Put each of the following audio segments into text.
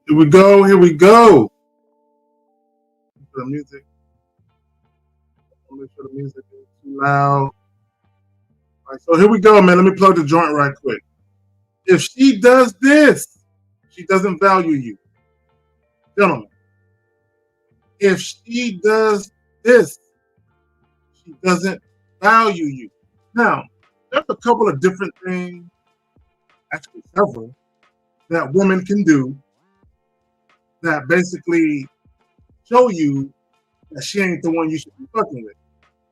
Here we go. Here we go. The music. Make sure the music is too loud. All right, so here we go, man. Let me plug the joint right quick. If she does this, she doesn't value you. Gentlemen, if she does this, she doesn't value you. Now, there's a couple of different things, actually several, that women can do that basically show you that she ain't the one you should be fucking with.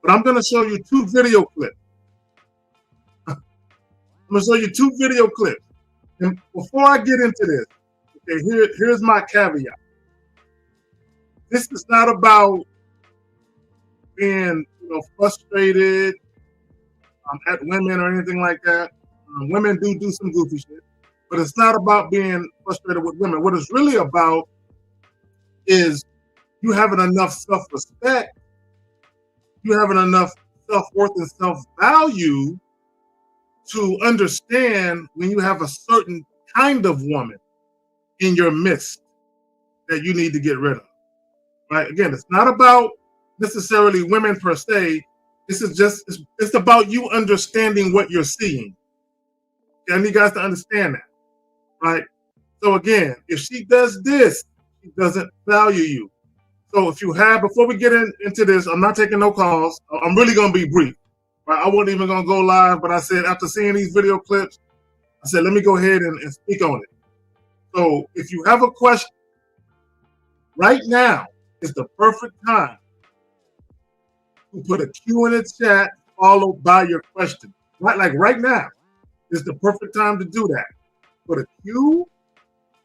But I'm going to show you two video clips. I'm going to show you two video clips. And before I get into this, okay, here's my caveat. This is not about being, frustrated at women or anything like that. Women do some goofy shit, but it's not about being frustrated with women. What it's really about is you having enough self-respect, you having enough self-worth and self-value to understand when you have a certain kind of woman in your midst that you need to get rid of. Right? Again, it's not about necessarily women per se. This is just, it's about you understanding what you're seeing. I need you guys to understand that. Right? So again, if she does this, she doesn't value you. So if you have, before we get into this, I'm not taking no calls. I'm really going to be brief. Right? I wasn't even going to go live, but I said after seeing these video clips, I said, let me go ahead and speak on it. So if you have a question, right now is the perfect time to put a Q in the chat followed by your question. Right, like right now is the perfect time to do that. Put a Q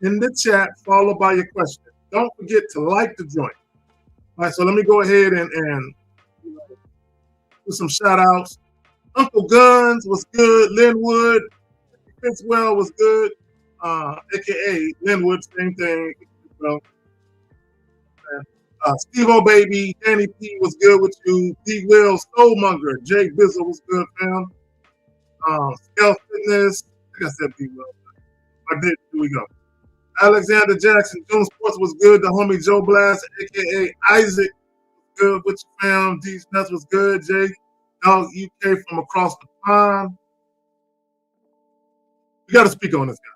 in the chat followed by your question. Don't forget to like the joint. All right, so let me go ahead and do some shout outs. Uncle Guns was good. Linwood, Fitzwell was good. AKA Linwood, same thing. Steve O Baby, Danny P was good with you. D Will, Soulmonger, Jake Bizzle was good, fam. Scale Fitness, I think I said D Will. I did. Here we go. Alexander Jackson, June Sports was good. The homie Joe Blast, aka Isaac, was good with you, fam. D Nuts was good. Jake, Dog UK from across the pond. We got to speak on this guy.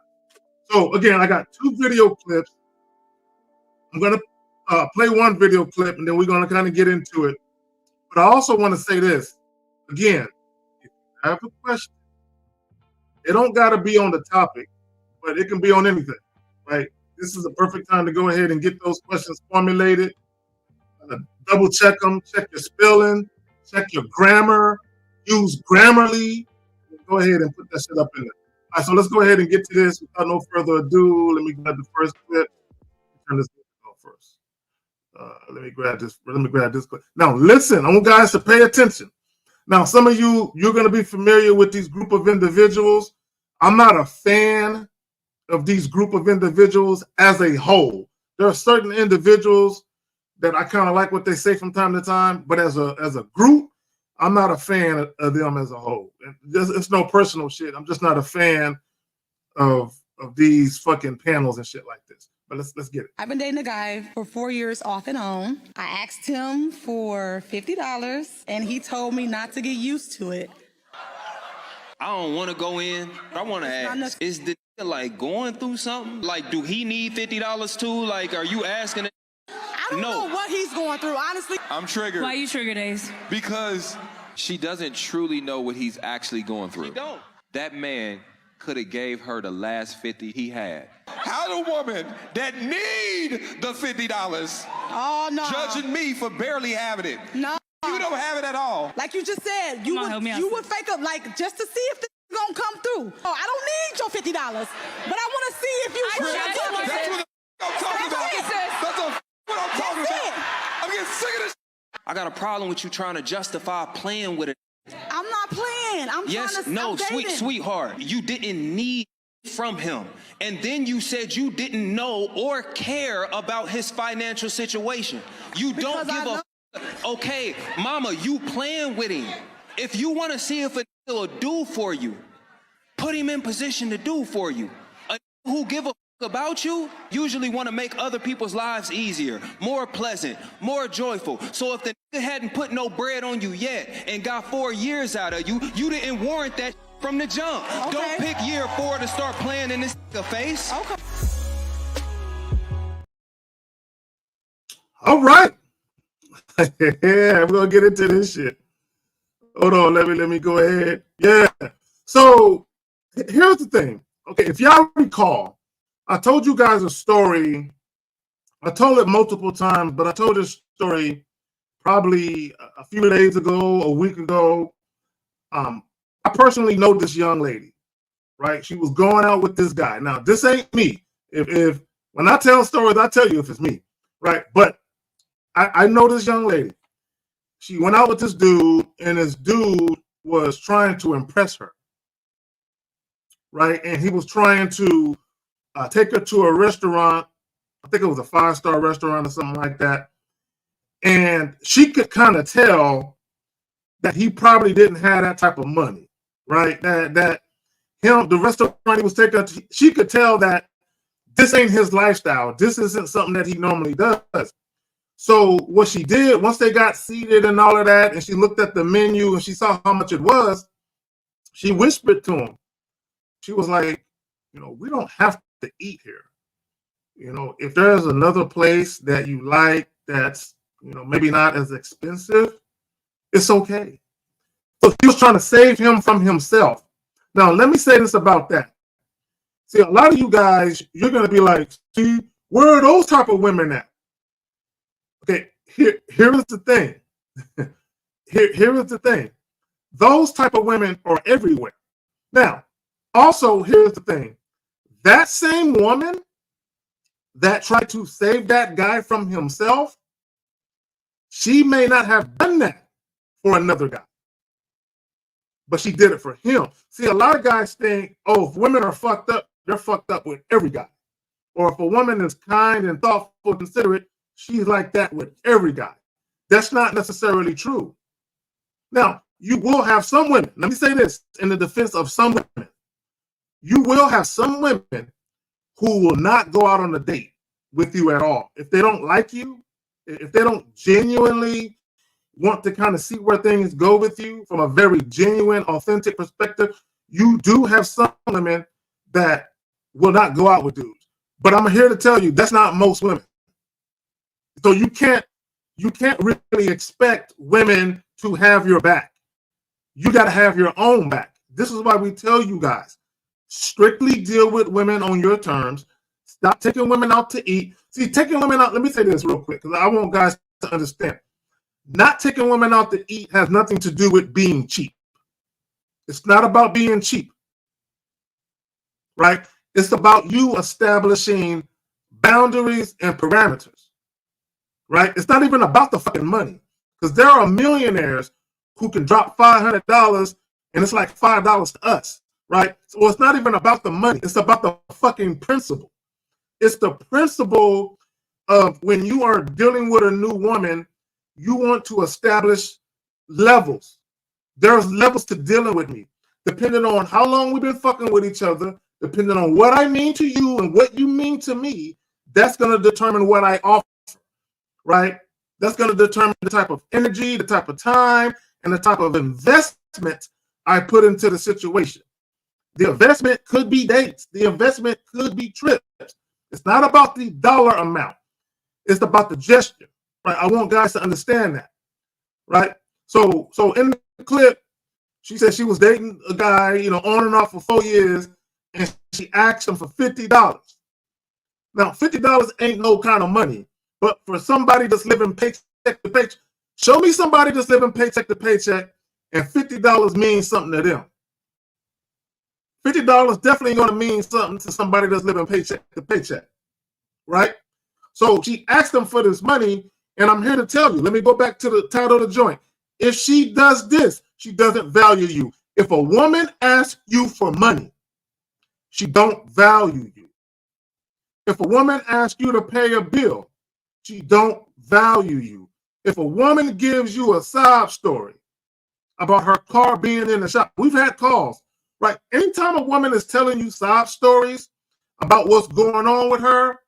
So again, I got two video clips. I'm gonna play one video clip, and then we're gonna kind of get into it. But I also want to say this again: if you have a question, it don't got to be on the topic, but it can be on anything. Right? This is a perfect time to go ahead and get those questions formulated. Double check them, check your spelling, check your grammar, use Grammarly. Go ahead and put that shit up in there. All right, so let's go ahead and get to this without no further ado. Let me grab the first clip. Turn this on first. Let me grab this clip. Now, listen, I want guys to pay attention. Now, some of you're going to be familiar with these group of individuals. I'm not a fan of these group of individuals as a whole. There are certain individuals that I kind of like what they say from time to time, but as a group, I'm not a fan of them as a whole. It's no personal shit. I'm just not a fan of these fucking panels and shit like this. But let's get it. I've been dating a guy for 4 years off and on. I asked him for $50 and he told me not to get used to it. I don't want to go in. I want to ask, is the nigga like going through something? Like, do he need $50 too? Like, are you asking it? I don't know what he's going through, honestly. I'm triggered. Why you triggered, Ace? Because she doesn't truly know what he's actually going through. She don't. That man could have gave her the last 50 he had. How the woman that need the $50 judging me for barely having it? No. You don't have it at all. Like you just said, you would fake up like just to see if this is gonna come through. Oh, I don't need your $50, but I want to see if you really That's what I'm talking about. What I'm talking about. I'm getting sick of this. I got a problem with you trying to justify playing with it. I'm not playing. I'm trying to no, stop dating. sweetheart. You didn't need from him. And then you said you didn't know or care about his financial situation. You don't give a okay, mama, you playing with him. If you want to see if a nigga will do for you, put him in position to do for you. A nigga who give a about you usually want to make other people's lives easier, more pleasant, more joyful. So if the nigga hadn't put no bread on you yet and got 4 years out of you, you didn't warrant that from the jump. Okay. Don't pick year 4 to start playing in this nigga face. Okay. All right. Yeah, we're gonna get into this shit. Hold on, let me go ahead. Yeah. So here's the thing. Okay, if y'all recall, I told you guys a story. I told it multiple times, but I told this story probably a few days ago, a week ago. I personally know this young lady, right? She was going out with this guy. Now, this ain't me. If when I tell stories, I tell you if it's me, right? But I know this young lady. She went out with this dude, and this dude was trying to impress her, right? And he was trying to take her to a restaurant. I think it was a 5-star restaurant or something like that. And she could kind of tell that he probably didn't have that type of money, right? That him, the restaurant he was taking her to, she could tell that this ain't his lifestyle. This isn't something that he normally does. So what she did, once they got seated and all of that, and she looked at the menu and she saw how much it was, she whispered to him. She was like, we don't have to eat here. If there's another place that you like that's, maybe not as expensive, it's okay. So she was trying to save him from himself. Now, let me say this about that. See, a lot of you guys, you're going to be like, see, where are those type of women at? Okay, here is the thing. Here is the thing. Those type of women are everywhere. Now, also, here's the thing. That same woman that tried to save that guy from himself, she may not have done that for another guy, but she did it for him. See, a lot of guys think, if women are fucked up, they're fucked up with every guy. Or if a woman is kind and thoughtful, considerate, she's like that with every guy. That's not necessarily true. Now, you will have some women, let me say this in the defense of some women, you will have some women who will not go out on a date with you at all. If they don't like you, if they don't genuinely want to kind of see where things go with you from a very genuine, authentic perspective, you do have some women that will not go out with dudes. But I'm here to tell you, that's not most women. So you can't really expect women to have your back. You got to have your own back. This is why we tell you guys, strictly deal with women on your terms. Stop taking women out to eat. See, taking women out, let me say this real quick, because I want guys to understand. Not taking women out to eat has nothing to do with being cheap. It's not about being cheap, right? It's about you establishing boundaries and parameters, right? It's not even about the fucking money, because there are millionaires who can drop $500 and it's like $5 to us, right? So it's not even about the money. It's about the fucking principle. It's the principle of when you are dealing with a new woman, you want to establish levels. There's levels to dealing with me, depending on how long we've been fucking with each other, depending on what I mean to you and what you mean to me. That's going to determine what I offer, right? That's going to determine the type of energy, the type of time, and the type of investment I put into the situation. The investment could be dates. The investment could be trips. It's not about the dollar amount. It's about the gesture, right? I want guys to understand that, right? So in the clip, she said she was dating a guy, on and off for 4 years, and she asked him for $50. Now, $50 ain't no kind of money, but for somebody that's living paycheck to paycheck, show me somebody that's living paycheck to paycheck, and $50 means something to them. $50 definitely going to mean something to somebody that's living paycheck to paycheck, right? So she asked him for this money, and I'm here to tell you, let me go back to the title of the joint. If she does this, she doesn't value you. If a woman asks you for money, she don't value you. If a woman asks you to pay a bill, she don't value you. If a woman gives you a sob story about her car being in the shop, we've had calls, right? Anytime a woman is telling you sob stories about what's going on with her,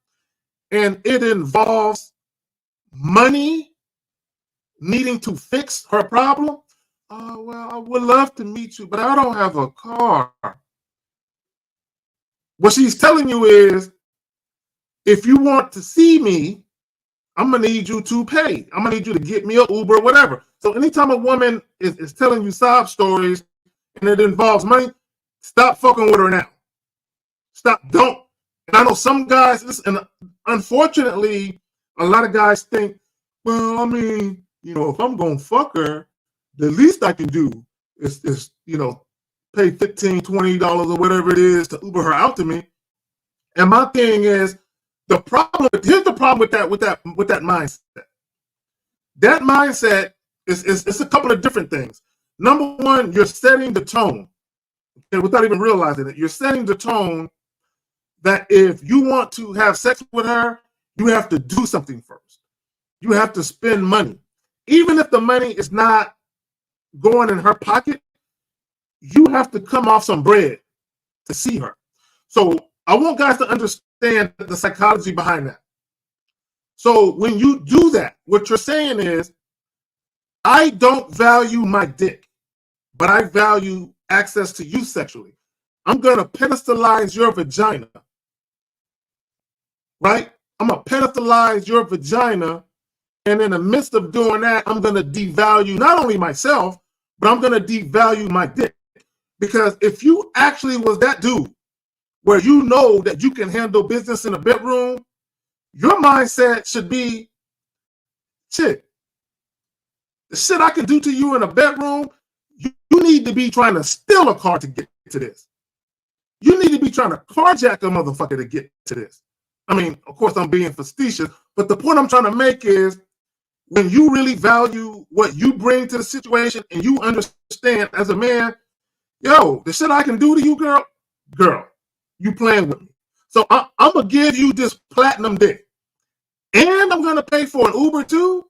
and it involves money needing to fix her problem, oh, well, I would love to meet you, but I don't have a car. What she's telling you is, if you want to see me, I'm going to need you to pay. I'm going to need you to get me an Uber or whatever. So anytime a woman is telling you sob stories and it involves money, stop fucking with her now. Stop. Don't. And I know some guys, and unfortunately, a lot of guys think, well, I mean, you know, if I'm going to fuck her, the least I can do is you know, pay $15, $20 or whatever it is to Uber her out to me. And my thing is, here's the problem with that mindset. That mindset is a couple of different things. Number one, you're setting the tone, okay, without even realizing it. You're setting the tone that if you want to have sex with her, you have to do something first. You have to spend money. Even if the money is not going in her pocket, you have to come off some bread to see her. So I want guys to understand the psychology behind that. So when you do that, what you're saying is, I don't value my dick, but I value access to you sexually. I'm going to pedestalize your vagina, right? I'm going to pedestalize your vagina, and in the midst of doing that, I'm going to devalue not only myself, but I'm going to devalue my dick. Because if you actually was that dude where you know that you can handle business in a bedroom, your mindset should be, shit, the shit I can do to you in a bedroom, you need to be trying to steal a car to get to this. You need to be trying to carjack a motherfucker to get to this. I mean, of course, I'm being facetious, but the point I'm trying to make is, when you really value what you bring to the situation and you understand as a man, yo, the shit I can do to you, girl, you playing with me. So I'm going to give you this platinum dick. And I'm going to pay for an Uber too.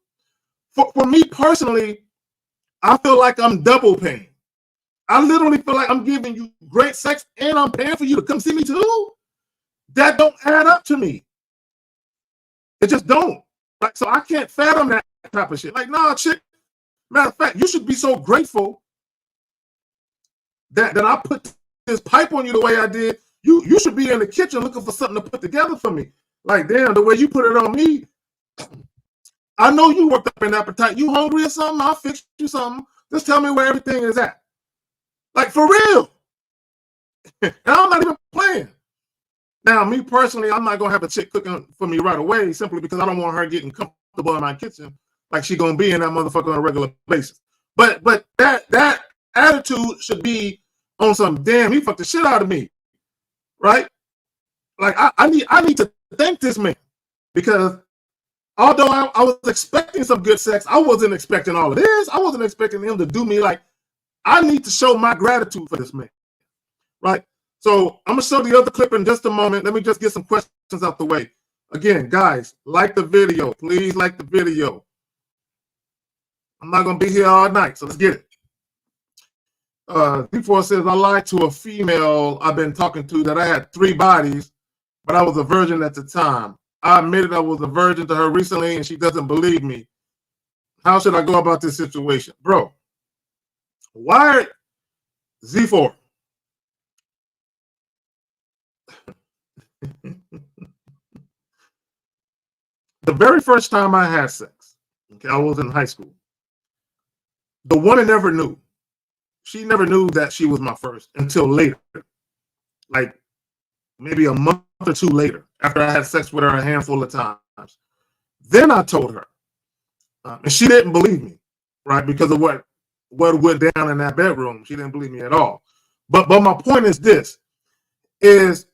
For me personally, I feel like I'm double paying. I literally feel like I'm giving you great sex and I'm paying for you to come see me too. That don't add up to me. It just don't. Like, so I can't fathom that type of shit. Like, nah, chick. Matter of fact, you should be so grateful that I put this pipe on you the way I did. You should be in the kitchen looking for something to put together for me. Like, damn, the way you put it on me, I know you worked up an appetite. You hungry or something? I'll fix you something. Just tell me where everything is at. Like, for real. And I'm not even playing. Now, me personally, I'm not going to have a chick cooking for me right away simply because I don't want her getting comfortable in my kitchen like she going to be in that motherfucker on a regular basis. But that attitude should be on some, damn, he fucked the shit out of me, right? Like, I need to thank this man, because although I was expecting some good sex, I wasn't expecting all of this. I wasn't expecting him to do me like, I need to show my gratitude for this man, right? So I'm going to show the other clip in just a moment. Let me just get some questions out the way. Again, guys, like the video. Please like the video. I'm not going to be here all night, so let's get it. D4 says, I lied to a female I've been talking to that I had 3 bodies, but I was a virgin at the time. I admitted I was a virgin to her recently, and she doesn't believe me. How should I go about this situation? Bro, why Z4? The very first time I had sex, okay, I was in high school. The woman never knew. She never knew that she was my first until later. Like maybe a month or 2 later, after I had sex with her a handful of times. Then I told her. And she didn't believe me, right? Because of what went down in that bedroom. She didn't believe me at all. But my point is this, is,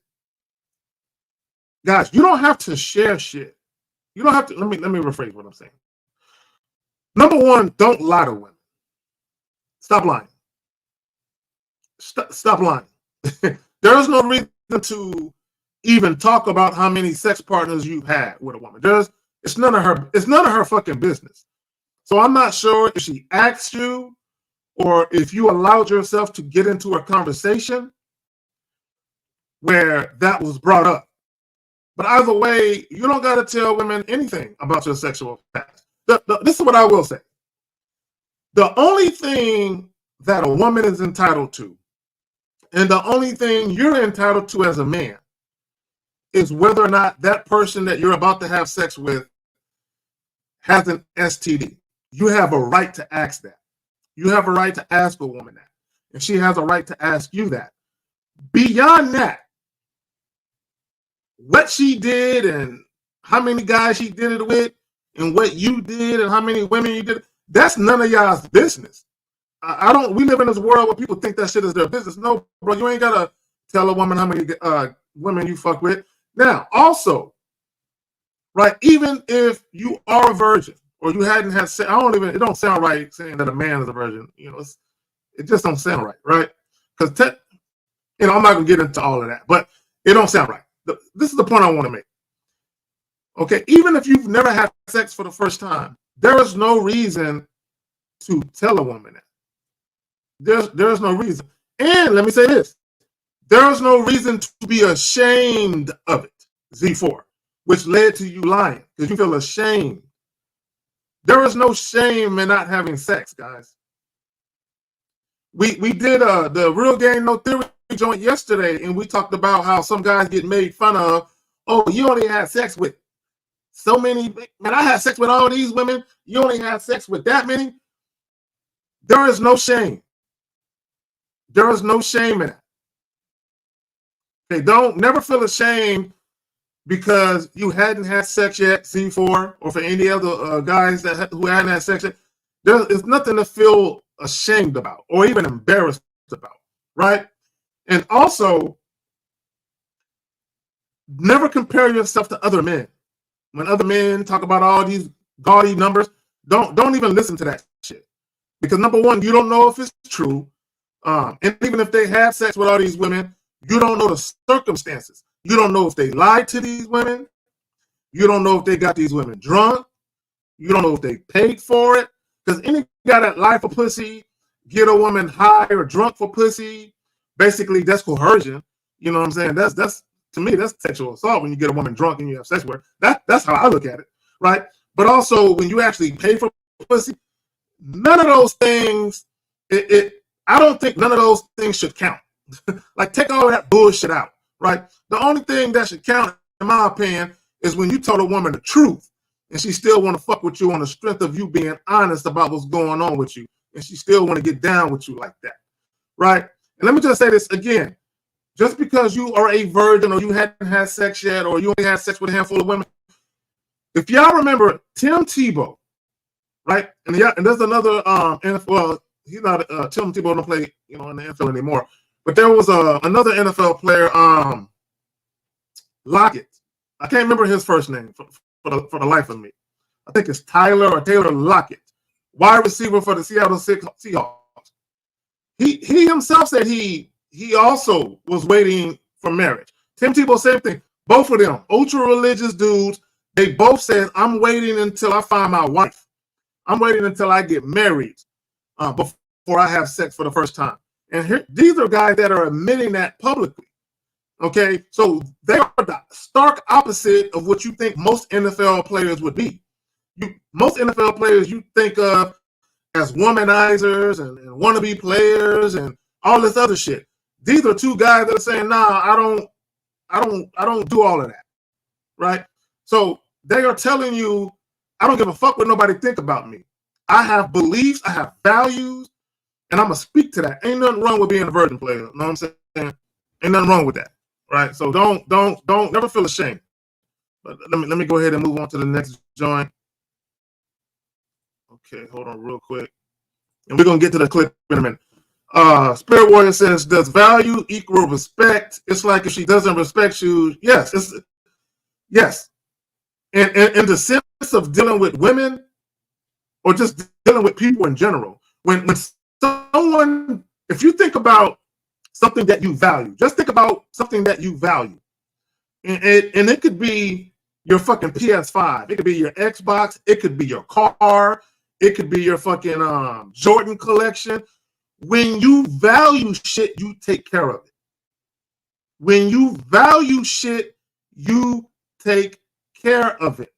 guys, you don't have to share shit. You don't have to, let me rephrase what I'm saying. Number one, don't lie to women. Stop lying. Stop lying. There is no reason to even talk about how many sex partners you've had with a woman. It's none of her fucking business. So I'm not sure if she asked you or if you allowed yourself to get into a conversation. where that was brought up. But either way, you don't got to tell women anything about your sexual past. This is what I will say. The only thing that a woman is entitled to, and the only thing you're entitled to as a man, is whether or not that person that you're about to have sex with has an STD. You have a right to ask that. You have a right to ask a woman that. And she has a right to ask you that. Beyond that, what she did and how many guys she did it with and what you did and how many women you did, that's none of y'all's business. We live in this world where people think that shit is their business. No, bro, you ain't got to tell a woman how many women you fuck with. Now, also, right, even if you are a virgin or you hadn't had sex, it don't sound right saying that a man is a virgin. You know, it just don't sound right, right? Because, I'm not going to get into all of that, but it don't sound right. This is the point I want to make. Okay, even if you've never had sex for the first time, there is no reason to tell a woman that. There's no reason. And let me say this. There is no reason to be ashamed of it, Z4, which led to you lying because you feel ashamed. There is no shame in not having sex, guys. We did the Real Game No Theory joint yesterday, and we talked about how some guys get made fun of. Oh, you only had sex with so many. Man, I had sex with all these women. You only had sex with that many. There is no shame. There is no shame in it. Okay, never feel ashamed because you hadn't had sex yet, C4, or for any other guys who hadn't had sex yet. There's nothing to feel ashamed about or even embarrassed about, right? And also, never compare yourself to other men. When other men talk about all these gaudy numbers, don't even listen to that shit. Because number one, you don't know if it's true. And even if they have sex with all these women, you don't know the circumstances. You don't know if they lied to these women. You don't know if they got these women drunk. You don't know if they paid for it. Because any guy that lied for pussy, get a woman high or drunk for pussy, basically that's coercion. You know what I'm saying? That's to me, that's sexual assault when you get a woman drunk and you have sex with her. That's how I look at it, right? But also when you actually pay for pussy, none of those things, I don't think none of those things should count. Like, take all that bullshit out, right? The only thing that should count, in my opinion, is when you told a woman the truth and she still want to fuck with you on the strength of you being honest about what's going on with you, and she still want to get down with you like that, right? And let me just say this again. Just because you are a virgin or you hadn't had sex yet or you only had sex with a handful of women, if y'all remember Tim Tebow, right? And there's another NFL, he's not Tim Tebow don't play in the NFL anymore, but there was another NFL player, Lockett. I can't remember his first name for the life of me. I think it's Tyler or Taylor Lockett, wide receiver for the Seattle Seahawks. He himself said he also was waiting for marriage. Tim Tebow, same thing. Both of them, ultra religious dudes. They both said, "I'm waiting until I find my wife. I'm waiting until I get married before I have sex for the first time." And these are guys that are admitting that publicly. Okay, so they are the stark opposite of what you think most NFL players would be. Most NFL players you think of as womanizers and wannabe players and all this other shit. These are two guys that are saying, "Nah, I don't do all of that," right? So they are telling you, "I don't give a fuck what nobody think about me. I have beliefs, I have values, and I'm gonna speak to that." Ain't nothing wrong with being a virgin player. You know what I'm saying? Ain't nothing wrong with that. Right, so don't never feel ashamed. But let me go ahead and move on to the next joint. Okay, hold on real quick, and we're gonna get to the clip in a minute. Spirit Warrior says, "Does value equal respect? It's like if she doesn't respect you." Yes, yes. And in the sense of dealing with women, or just dealing with people in general, when someone, if you think about something that you value. Just think about something that you value. And it could be your fucking PS5. It could be your Xbox. It could be your car. It could be your fucking Jordan collection. When you value shit, you take care of it. When you value shit, you take care of it.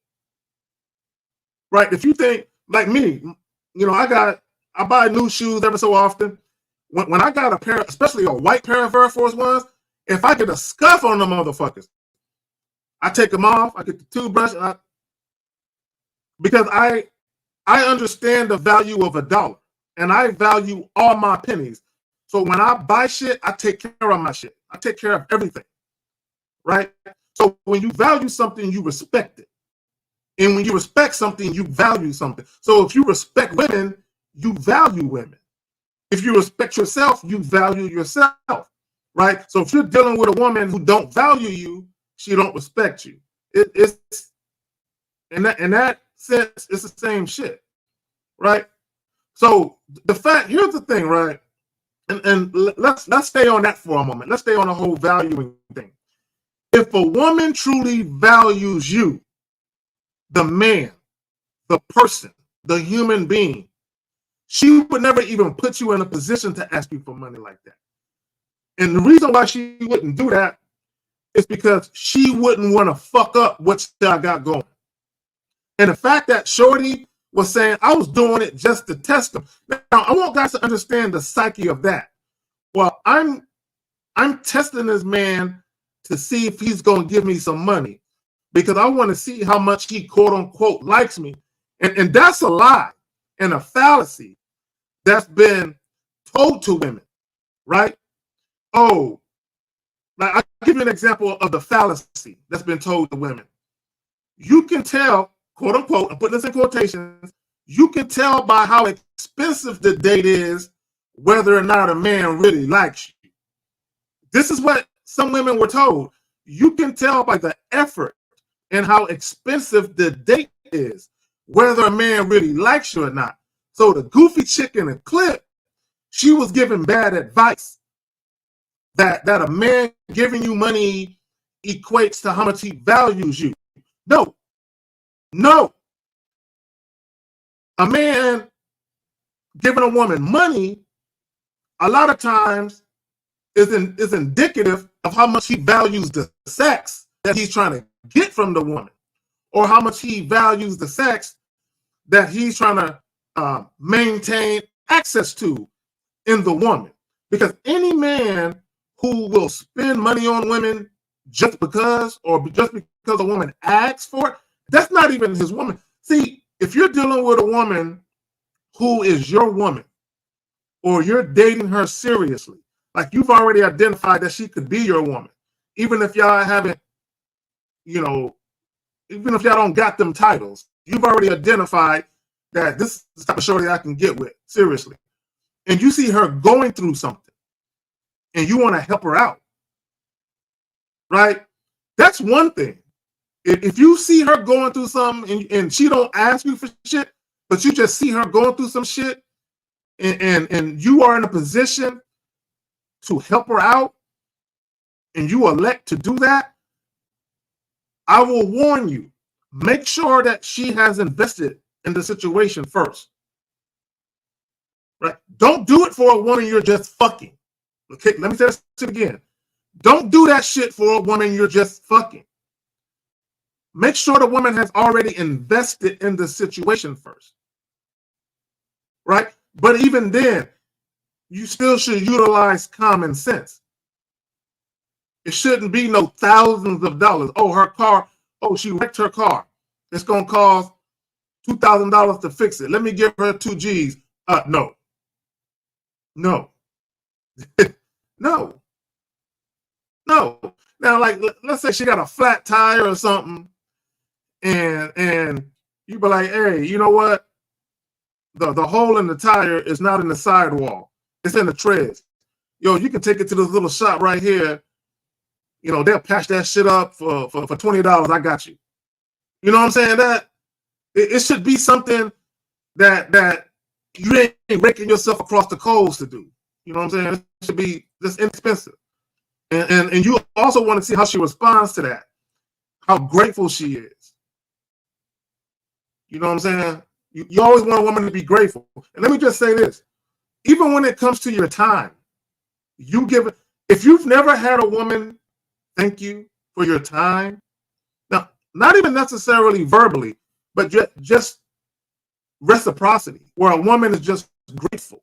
Right? If you think like me, you know, I buy new shoes every so often. When I got a pair, especially a white pair of Air Force Ones, if I get a scuff on them motherfuckers, I take them off. I get the toothbrush, because I understand the value of $1, and I value all my pennies. So when I buy shit, I take care of my shit. I take care of everything, right? So when you value something, you respect it. And when you respect something, you value something. So if you respect women, you value women. If you respect yourself, you value yourself, right? So if you're dealing with a woman who don't value you, she don't respect you. It's in that sense, it's the same shit, right? So the fact, here's the thing, right? And let's stay on that for a moment. Let's stay on the whole valuing thing. If a woman truly values you, the man, the person, the human being, she would never even put you in a position to ask you for money like that. And the reason why she wouldn't do that is because she wouldn't want to fuck up what I got going. And the fact that Shorty was saying, I was doing it just to test them. Now, I want guys to understand the psyche of that. Well, I'm testing this man to see if he's going to give me some money, because I want to see how much he, quote unquote, likes me. And that's a lie and a fallacy that's been told to women, right? Oh, like I'll give you an example of the fallacy that's been told to women. You can tell, quote unquote, I'm putting this in quotations, you can tell by how expensive the date is whether or not a man really likes you. This is what some women were told. You can tell by the effort and how expensive the date is whether a man really likes you or not. So the goofy chick in the clip, she was giving bad advice that a man giving you money equates to how much he values you. No. A man giving a woman money a lot of times is indicative of how much he values the sex that he's trying to get from the woman, or how much he values the sex that he's trying to maintain access to in the woman. Because any man who will spend money on women just because, or just because a woman asks for it, that's not even his woman. See, if you're dealing with a woman who is your woman, or you're dating her seriously, like you've already identified that she could be your woman, even if y'all haven't, you know, even if y'all don't got them titles, you've already identified that this is the type of shorty I can get with, seriously. And you see her going through something, and you want to help her out, right? That's one thing. If you see her going through something and she don't ask you for shit, but you just see her going through some shit, and you are in a position to help her out, and you elect to do that, I will warn you, make sure that she has invested in the situation first. Right? Don't do it for a woman you're just fucking. Okay, let me say this again. Don't do that shit for a woman you're just fucking. Make sure the woman has already invested in the situation first. Right? But even then, you still should utilize common sense. It shouldn't be no thousands of dollars. Oh, her car, oh, she wrecked her car. It's going to cost $2,000 to fix it. Let me give her 2 G's. No. No. No. Now, like, let's say she got a flat tire or something, and you be like, hey, you know what? The hole in the tire is not in the sidewall. It's in the treads. Yo, you can take it to this little shop right here. You know, they'll patch that shit up for $20. I got you. You know what I'm saying? That it should be something that you ain't raking yourself across the coals to do. You know what I'm saying? It should be just inexpensive. And you also want to see how she responds to that, how grateful she is. You know what I'm saying? You always want a woman to be grateful. And let me just say this. Even when it comes to your time, you give it. If you've never had a woman thank you for your time. Now, not even necessarily verbally, but just reciprocity, where a woman is just grateful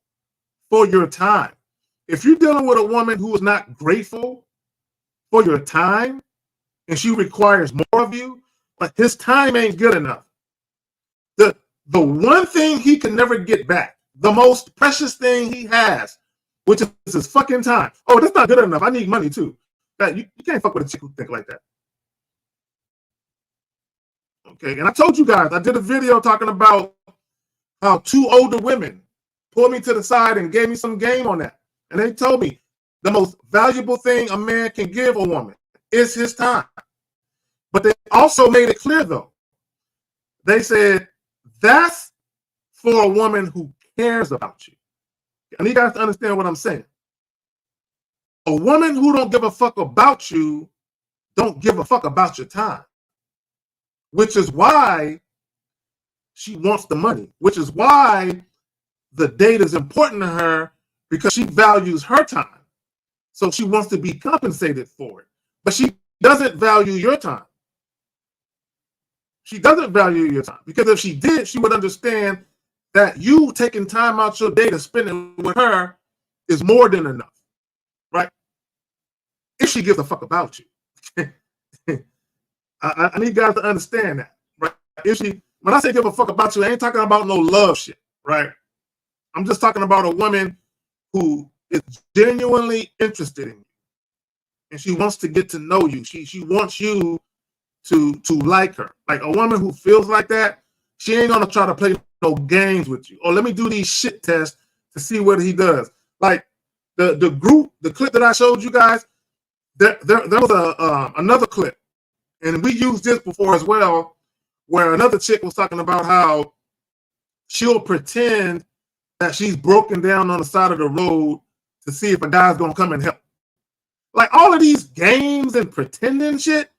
for your time. If you're dealing with a woman who is not grateful for your time and she requires more of you, but his time ain't good enough. The one thing he can never get back, the most precious thing he has, which is his fucking time. Oh, that's not good enough. I need money too. You can't fuck with a chick who think like that. Okay, and I told you guys, I did a video talking about how 2 older women pulled me to the side and gave me some game on that. And they told me the most valuable thing a man can give a woman is his time. But they also made it clear, though. They said, that's for a woman who cares about you. I need you guys to understand what I'm saying. A woman who don't give a fuck about you don't give a fuck about your time. Which is why she wants the money. Which is why the date is important to her, because she values her time. So she wants to be compensated for it. But she doesn't value your time. She doesn't value your time, because if she did, she would understand that you taking time out your day to spend it with her is more than enough, right? If she gives a fuck about you. I need guys to understand that, right? When I say give a fuck about you, I ain't talking about no love shit, right? I'm just talking about a woman who is genuinely interested in you, and she wants to get to know you. She wants you to like her. Like a woman who feels like that, she ain't gonna try to play no games with you. Or let me do these shit tests to see what he does. Like the clip that I showed you guys, there was another clip, and we used this before as well, where another chick was talking about how she'll pretend that she's broken down on the side of the road to see if a guy's gonna come and help. Like all of these games and pretending shit.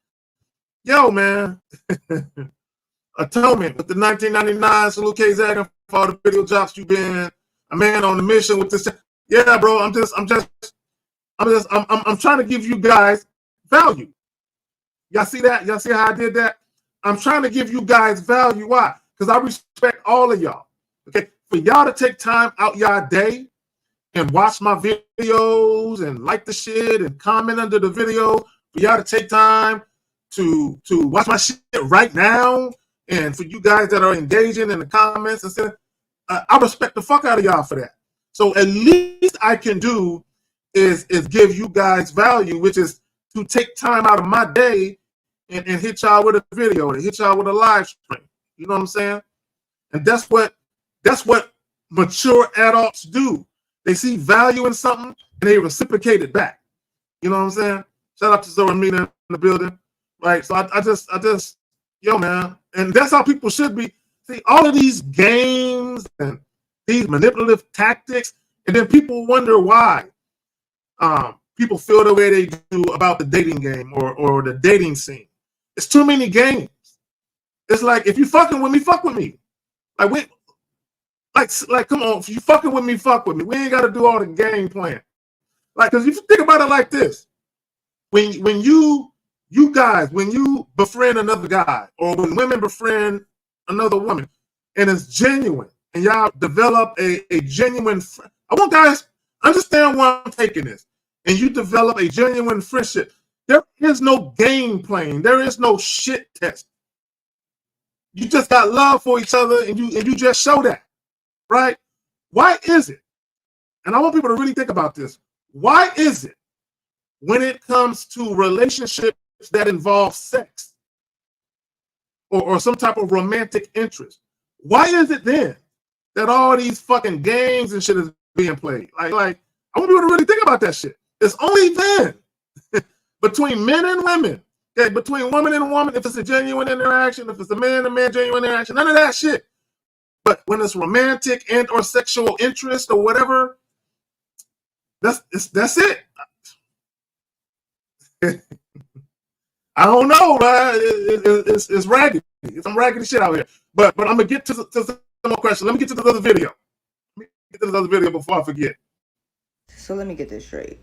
Yo, man. Atonement with the 1999 salute K Zagan for all the video drops you've been. A man on a mission with this. Yeah, bro. I'm trying to give you guys value. Y'all see that? Y'all see how I did that? I'm trying to give you guys value. Why? Because I respect all of y'all. Okay, for y'all to take time out y'all day and watch my videos and like the shit and comment under the video, for y'all to take time to watch my shit right now, and for you guys that are engaging in the comments and stuff, I respect the fuck out of y'all for that. So at least I can do is give you guys value, which is to take time out of my day and hit y'all with a video, and hit y'all with a live stream. You know what I'm saying? And that's what mature adults do. They see value in something and they reciprocate it back. You know what I'm saying? Shout out to Zora Mina in the building. Right. So I just, yo, man. And that's how people should be. See, all of these games and these manipulative tactics, and then people wonder why people feel the way they do about the dating game or the dating scene. It's too many games. It's like, if you fucking with me, fuck with me. Like, come on, if you fucking with me, fuck with me. We ain't got to do all the game plan. Like, because if you think about it like this, when you befriend another guy, or when women befriend another woman, and it's genuine, and y'all develop a genuine friend. I want guys understand why I'm taking this. And you develop a genuine friendship. There is no game playing. There is no shit test. You just got love for each other, and you just show that, right? Why is it? And I want people to really think about this. Why is it when it comes to relationships that involve sex or some type of romantic interest, why is it then that all these fucking games and shit is being played? Like I want people to really think about that shit. It's only then between men and women, okay, between woman and woman, if it's a genuine interaction, if it's a man and man genuine interaction, none of that shit. But when it's romantic and or sexual interest or whatever, that's it. I don't know, right? It's raggedy. It's some raggedy shit out here. But I'm gonna get to some more questions. Let me get to this other video. Before I forget. So let me get this straight.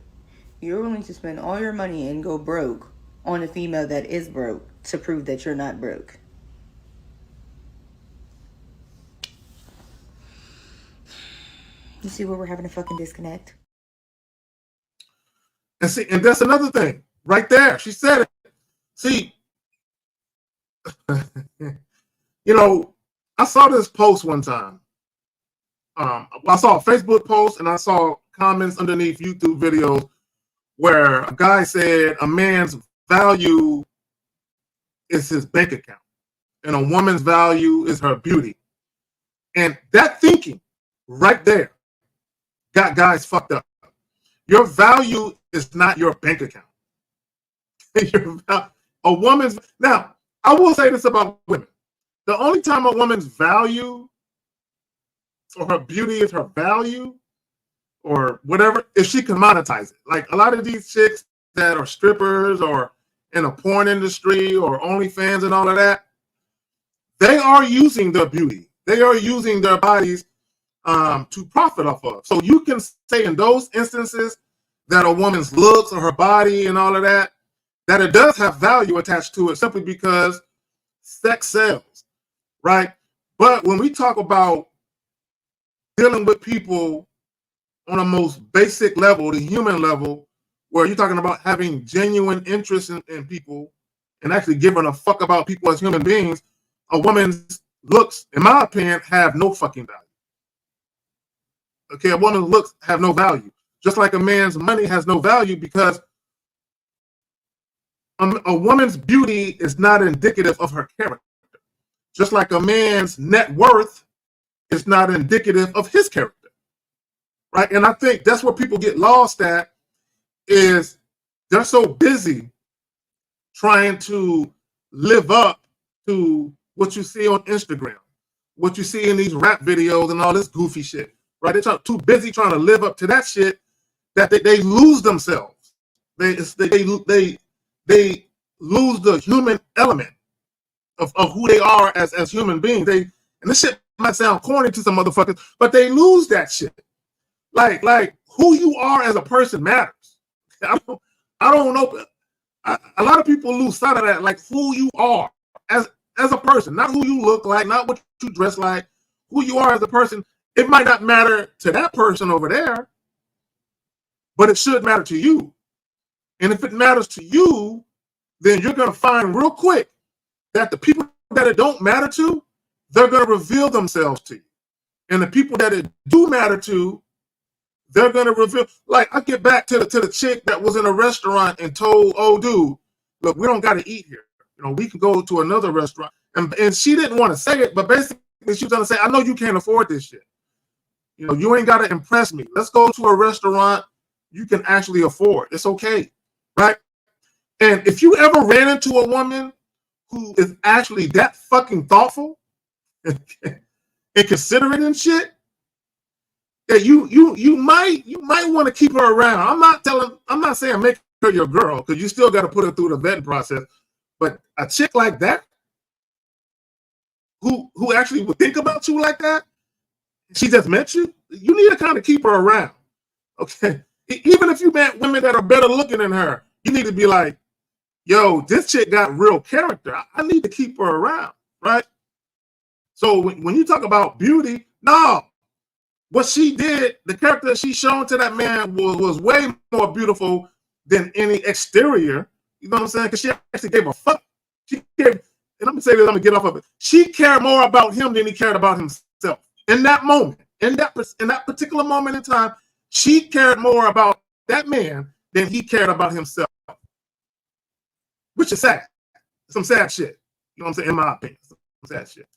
You're willing to spend all your money and go broke on a female that is broke to prove that you're not broke. You see where we're having a fucking disconnect? And see, and that's another thing right there. She said it. See, you know, I saw this post one time. I saw a Facebook post and I saw comments underneath YouTube videos where a guy said a man's value is his bank account and a woman's value is her beauty. And that thinking right there got guys fucked up. Your value is not your bank account. A woman's, now, I will say this about women. The only time a woman's value or her beauty is her value or whatever, if she can monetize it. Like a lot of these chicks that are strippers or in a porn industry or OnlyFans and all of that, they are using their beauty. They are using their bodies to profit off of. So you can say in those instances that a woman's looks or her body and all of that, that it does have value attached to it simply because sex sells, right? But when we talk about dealing with people on a most basic level, the human level, where you're talking about having genuine interest in people and actually giving a fuck about people as human beings, a woman's looks, in my opinion, have no fucking value. Okay, a woman's looks have no value. Just like a man's money has no value because a woman's beauty is not indicative of her character. Just like a man's net worth is not indicative of his character, right? And I think that's where people get lost at, is they're so busy trying to live up to what you see on Instagram, what you see in these rap videos and all this goofy shit, right? They're too busy trying to live up to that shit that they lose themselves. They lose the human element of who they are as human beings. And this shit might sound corny to some motherfuckers, but they lose that shit. Like who you are as a person matters. I don't know. A lot of people lose sight of that, like who you are as a person, not who you look like, not what you dress like, who you are as a person. It might not matter to that person over there, but it should matter to you. And if it matters to you, then you're going to find real quick that the people that it don't matter to, they're going to reveal themselves to you. And the people that it do matter to, they're going to reveal. Like, I get back to the chick that was in a restaurant and told, oh, dude, look, we don't got to eat here. You know, we can go to another restaurant. And she didn't want to say it, but basically she was going to say, I know you can't afford this shit. You know, you ain't got to impress me. Let's go to a restaurant you can actually afford. It's okay, right? And if you ever ran into a woman who is actually that fucking thoughtful and considerate and shit, that you might want to keep her around. I'm not saying make her your girl, because you still got to put her through the vetting process. But a chick like that, who actually would think about you like that, she just met you, you need to kind of keep her around. Okay. Even if you met women that are better looking than her, you need to be like, yo, this chick got real character. I need to keep her around, right? So when you talk about beauty, no, what she did, the character that she shown to that man was way more beautiful than any exterior. You know what I'm saying? Because she actually gave a fuck. She gave, and I'm gonna say this, I'm gonna get off of it. She cared more about him than he cared about himself. In that moment, in that particular moment in time, she cared more about that man than he cared about himself. Which is sad. Some sad shit. You know what I'm saying? In my opinion. Some sad shit.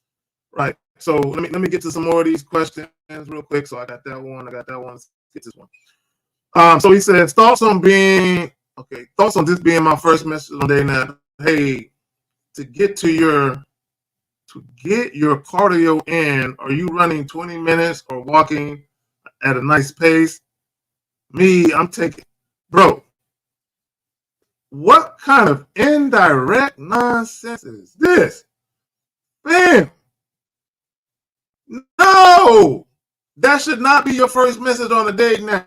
Right. So let me get to some more of these questions real quick. So I got that one. Let's get this one. So he says, thoughts on this being my first message on day now. Hey, to get your cardio in, are you running 20 minutes or walking at a nice pace? Me, I'm taking, bro. What kind of indirect nonsense is this? Bam. No, that should not be your first message on a date now.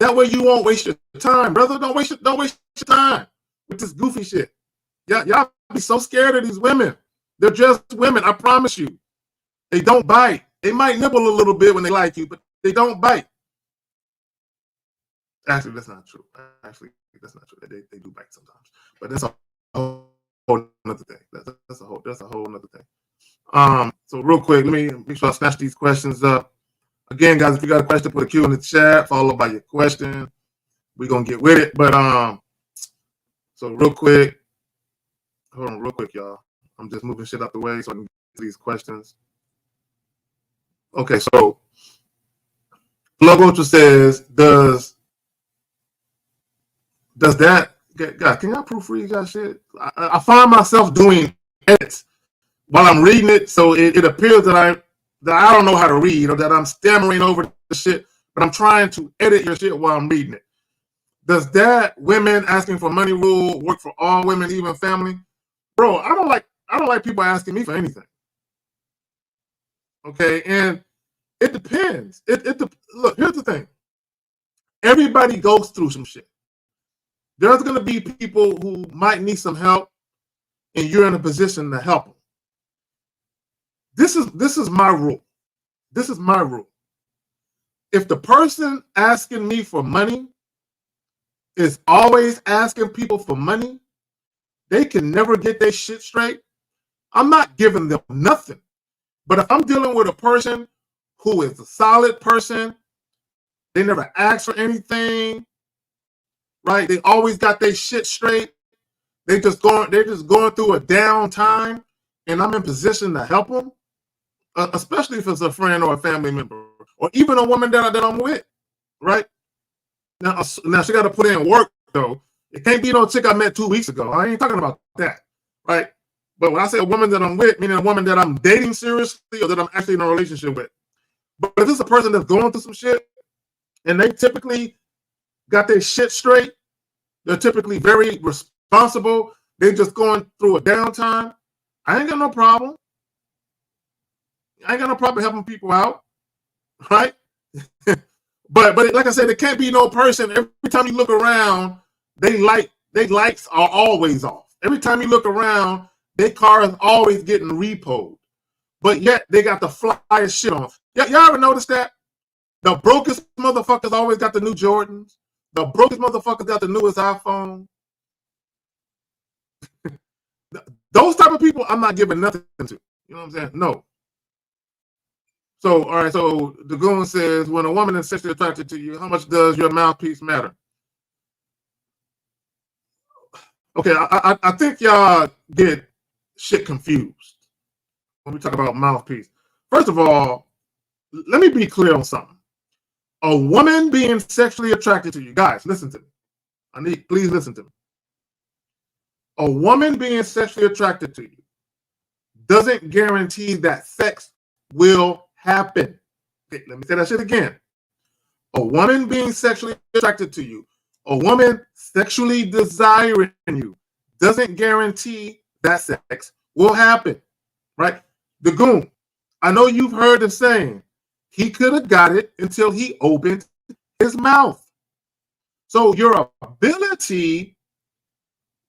That way you won't waste your time, brother. Don't waste your time with this goofy shit. Y'all be so scared of these women. They're just women, I promise you. They don't bite. They might nibble a little bit when they like you, but they don't bite. Actually, that's not true. That's not true. They do bite sometimes. But that's a whole other thing. That's a whole other thing. So real quick, let me make sure I snatch these questions up. Again, guys, if you got a question, put a Q in the chat, followed by your question. We're gonna get with it. But so real quick, hold on real quick, y'all. I'm just moving shit out the way so I can get these questions. Okay, so Plug Ultra says, does that, God, can y'all proofread that shit? I find myself doing edits while I'm reading it, so it appears that I don't know how to read, or that I'm stammering over the shit, but I'm trying to edit your shit while I'm reading it. Does that women asking for money rule work for all women, even family? Bro, I don't like people asking me for anything. Okay, and it depends. Look, here's the thing. Everybody goes through some shit. There's going to be people who might need some help, and you're in a position to help them. This is my rule. This is my rule. If the person asking me for money is always asking people for money, they can never get their shit straight. I'm not giving them nothing. But if I'm dealing with a person who is a solid person, they never ask for anything, right? They always got their shit straight. They're just going through a down time, and I'm in position to help them, especially if it's a friend or a family member, or even a woman that I'm with, right? Now she got to put in work, though. It can't be no chick I met 2 weeks ago. I ain't talking about that, right? But when I say a woman that I'm with, meaning a woman that I'm dating seriously or that I'm actually in a relationship with. But if it's a person that's going through some shit and they typically got their shit straight, they're typically very responsible, they're just going through a downtime, I ain't got no problem. I ain't got no problem helping people out, right? But like I said, it can't be no person. Every time you look around, they lights are always off. Every time you look around, their car is always getting repoed, but yet they got the flyest shit on. Y'all ever notice that? The brokest motherfuckers always got the new Jordans. The brokest motherfuckers got the newest iPhone. Those type of people, I'm not giving nothing to. You know what I'm saying? No. So, all right, so the goon says, when a woman is sexually attracted to you, how much does your mouthpiece matter? Okay, I think y'all get shit confused when we talk about mouthpiece. First of all, let me be clear on something. A woman being sexually attracted to you, guys, listen to me. Please listen to me. A woman being sexually attracted to you doesn't guarantee that sex will happen. Okay, let me say that shit again. A woman being sexually attracted to you, a woman sexually desiring you, doesn't guarantee that sex will happen, right? The goon, I know you've heard the saying, he could have got it until he opened his mouth. So your ability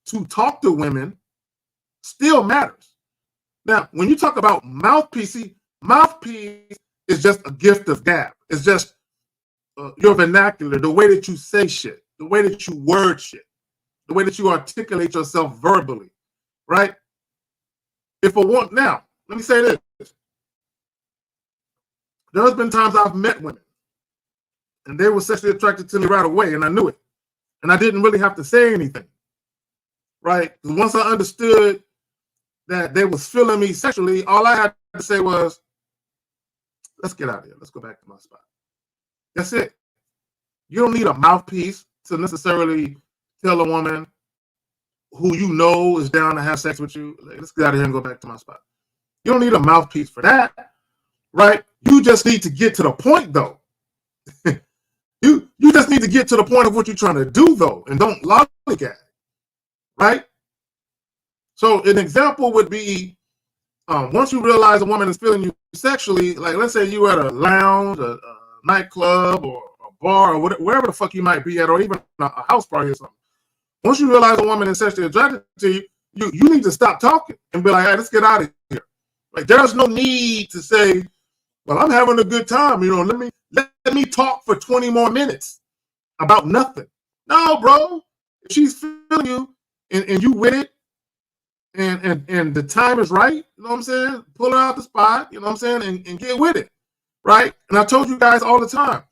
to talk to women still matters. Now, when you talk about mouthpiece is just a gift of gab. It's just your vernacular, the way that you say shit, the way that you word shit, the way that you articulate yourself verbally, right? Now, let me say this. There's been times I've met women and they were sexually attracted to me right away, and I knew it. And I didn't really have to say anything, right? Because once I understood that they was feeling me sexually, all I had to say was, let's get out of here. Let's go back to my spot. That's it. You don't need a mouthpiece to necessarily tell a woman who you know is down to have sex with you, let's get out of here and go back to my spot. You don't need a mouthpiece for that, right? You just need to get to the point, though. You just need to get to the point of what you're trying to do, though, and don't lollygag, right? So an example would be, once you realize a woman is feeling you sexually, like let's say you at a lounge, a nightclub, or a bar or wherever the fuck you might be at, or even a house party or something. Once you realize a woman is sexually attracted to you, you need to stop talking and be like, hey, let's get out of here. Like, there's no need to say, well, I'm having a good time. Let me talk for 20 more minutes about nothing. No, bro. If she's feeling you and you with it, and the time is right, you know what I'm saying? Pull her out the spot, you know what I'm saying, and get with it, right? And I told you guys all the time,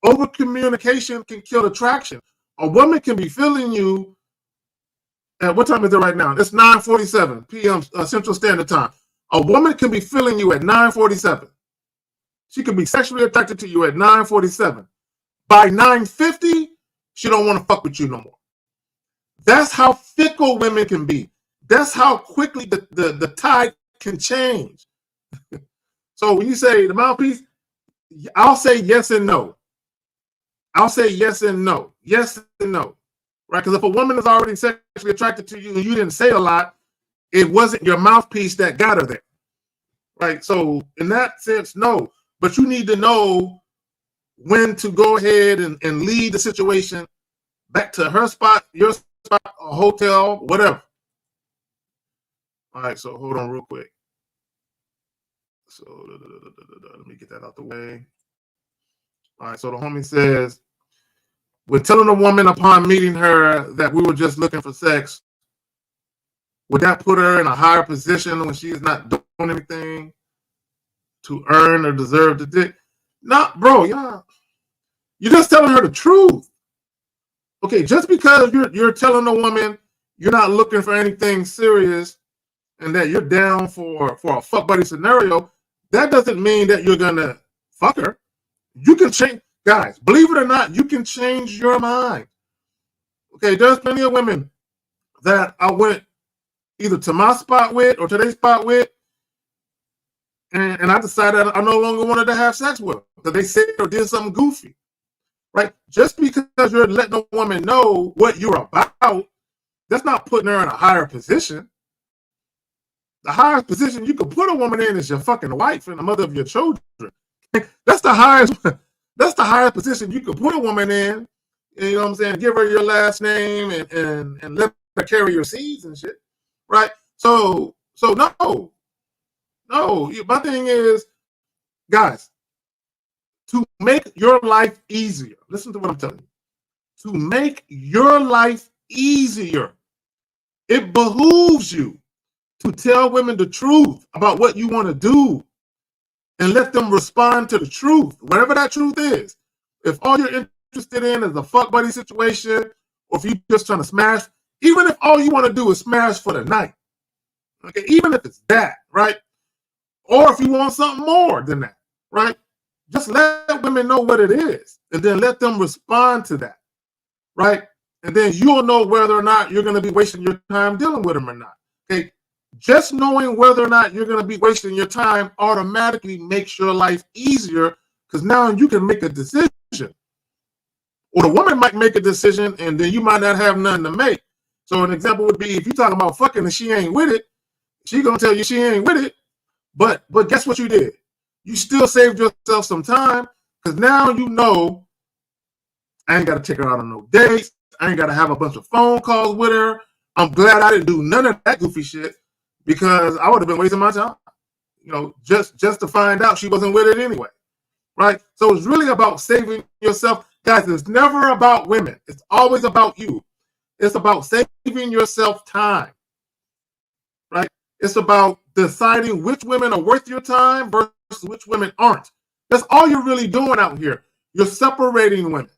over communication can kill attraction. A woman can be feeling you at, what time is it right now? It's 9:47 p.m. Central Standard Time. A woman can be feeling you at 9:47. She could be sexually attracted to you at 9:47. By 9:50, she don't want to fuck with you no more. That's how fickle women can be. That's how quickly the tide can change. So when you say the mouthpiece, I'll say yes and no. I'll say yes and no. Yes and no. Right? Because if a woman is already sexually attracted to you and you didn't say a lot, it wasn't your mouthpiece that got her there. Right? So in that sense, no. But you need to know when to go ahead and lead the situation back to her spot, your spot, a hotel, whatever. All right, so hold on real quick. So let me get that out the way. All right, so the homie says, we're telling a woman upon meeting her that we were just looking for sex. Would that put her in a higher position when she's not doing anything to earn or deserve the dick? No, bro, yeah. You're just telling her the truth. Okay, just because you're telling a woman you're not looking for anything serious and that you're down for a fuck buddy scenario, that doesn't mean that you're gonna fuck her. You can change, guys, believe it or not, you can change your mind. Okay, there's plenty of women that I went either to my spot with or to their spot with, and I decided I no longer wanted to have sex with them because they said or did something goofy. Right? Just because you're letting a woman know what you're about, that's not putting her in a higher position. The highest position you can put a woman in is your fucking wife and the mother of your children. That's the highest position you can put a woman in. You know what I'm saying? Give her your last name and let her carry your seeds and shit. Right? So no. My thing is, guys, to make your life easier, listen to what I'm telling you. To make your life easier, it behooves you to tell women the truth about what you want to do and let them respond to the truth, whatever that truth is. If all you're interested in is a fuck buddy situation, or if you're just trying to smash, even if all you want to do is smash for the night, okay, even if it's that, right? Or if you want something more than that, right? Just let women know what it is and then let them respond to that, right? And then you'll know whether or not you're going to be wasting your time dealing with them or not, okay? Just knowing whether or not you're going to be wasting your time automatically makes your life easier because now you can make a decision. Or the woman might make a decision and then you might not have nothing to make. So an example would be if you're talking about fucking and she ain't with it, she's going to tell you she ain't with it. But guess what you did? You still saved yourself some time because now you know I ain't got to take her out on no dates. I ain't got to have a bunch of phone calls with her. I'm glad I didn't do none of that goofy shit because I would have been wasting my time, you know, just to find out she wasn't with it anyway, right? So it's really about saving yourself. Guys, it's never about women. It's always about you. It's about saving yourself time, right? It's about deciding which women are worth your time versus which women aren't. That's all you're really doing out here. You're separating women.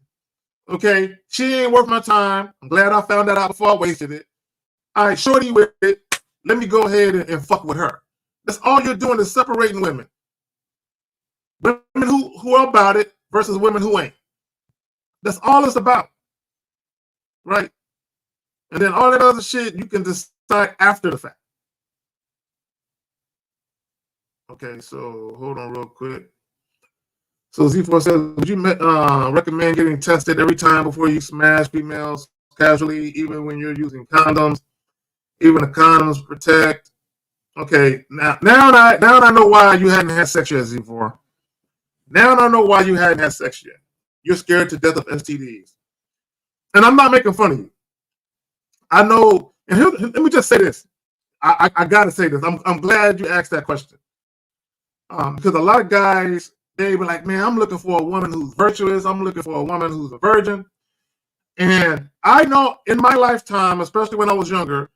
Okay, she ain't worth my time. I'm glad I found that out before I wasted it. All right, shorty with it. Let me go ahead and fuck with her. That's all you're doing is separating women. Women who are about it versus women who ain't. That's all it's about. Right? And then all that other shit you can decide after the fact. Okay, so hold on real quick. So Z4 says, would you recommend getting tested every time before you smash females casually, even when you're using condoms? Even the condoms protect. Okay, now I know why you hadn't had sex yet, Z4. Now I know why you hadn't had sex yet. you're scared to death of STDs. And I'm not making fun of you. I know, and let me just say this. I got to say this. I'm glad you asked that question. Because a lot of guys, they be like, man, I'm looking for a woman who's virtuous. I'm looking for a woman who's a virgin. And I know in my lifetime, especially when I was younger,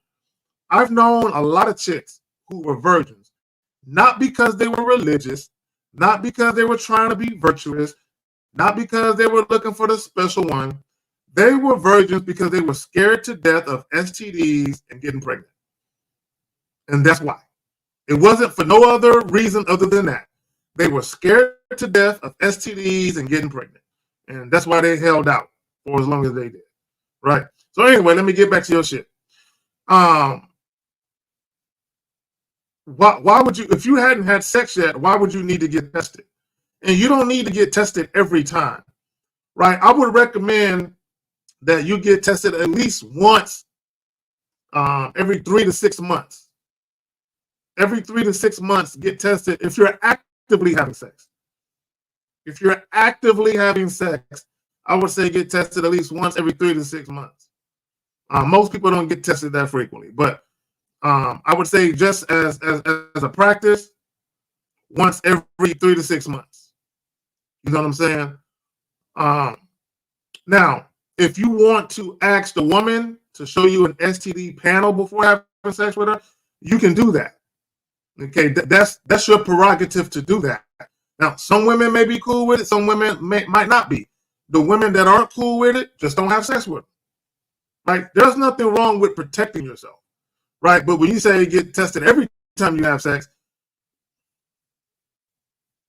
I've known a lot of chicks who were virgins. Not because they were religious, not because they were trying to be virtuous, not because they were looking for the special one. They were virgins because they were scared to death of STDs and getting pregnant. And that's why. It wasn't for no other reason other than that. They were scared to death of STDs and getting pregnant. And that's why they held out for as long as they did. Right? So anyway, let me get back to your shit. Why would you, if you hadn't had sex yet, why would you need to get tested? And you don't need to get tested every time. Right? I would recommend that you get tested at least once every 3 to 6 months. Every 3 to 6 months, get tested if you're actively having sex. If you're actively having sex, I would say get tested at least once every 3 to 6 months. Most people don't get tested that frequently, but I would say just as a practice, once every 3 to 6 months. You know what I'm saying? Now, if you want to ask the woman to show you an STD panel before having sex with her, you can do that. Okay, that's your prerogative to do that. Now, some women may be cool with it. Some women might not be. The women that aren't cool with it just don't have sex with them. Right? There's nothing wrong with protecting yourself. Right? But when you say get tested every time you have sex,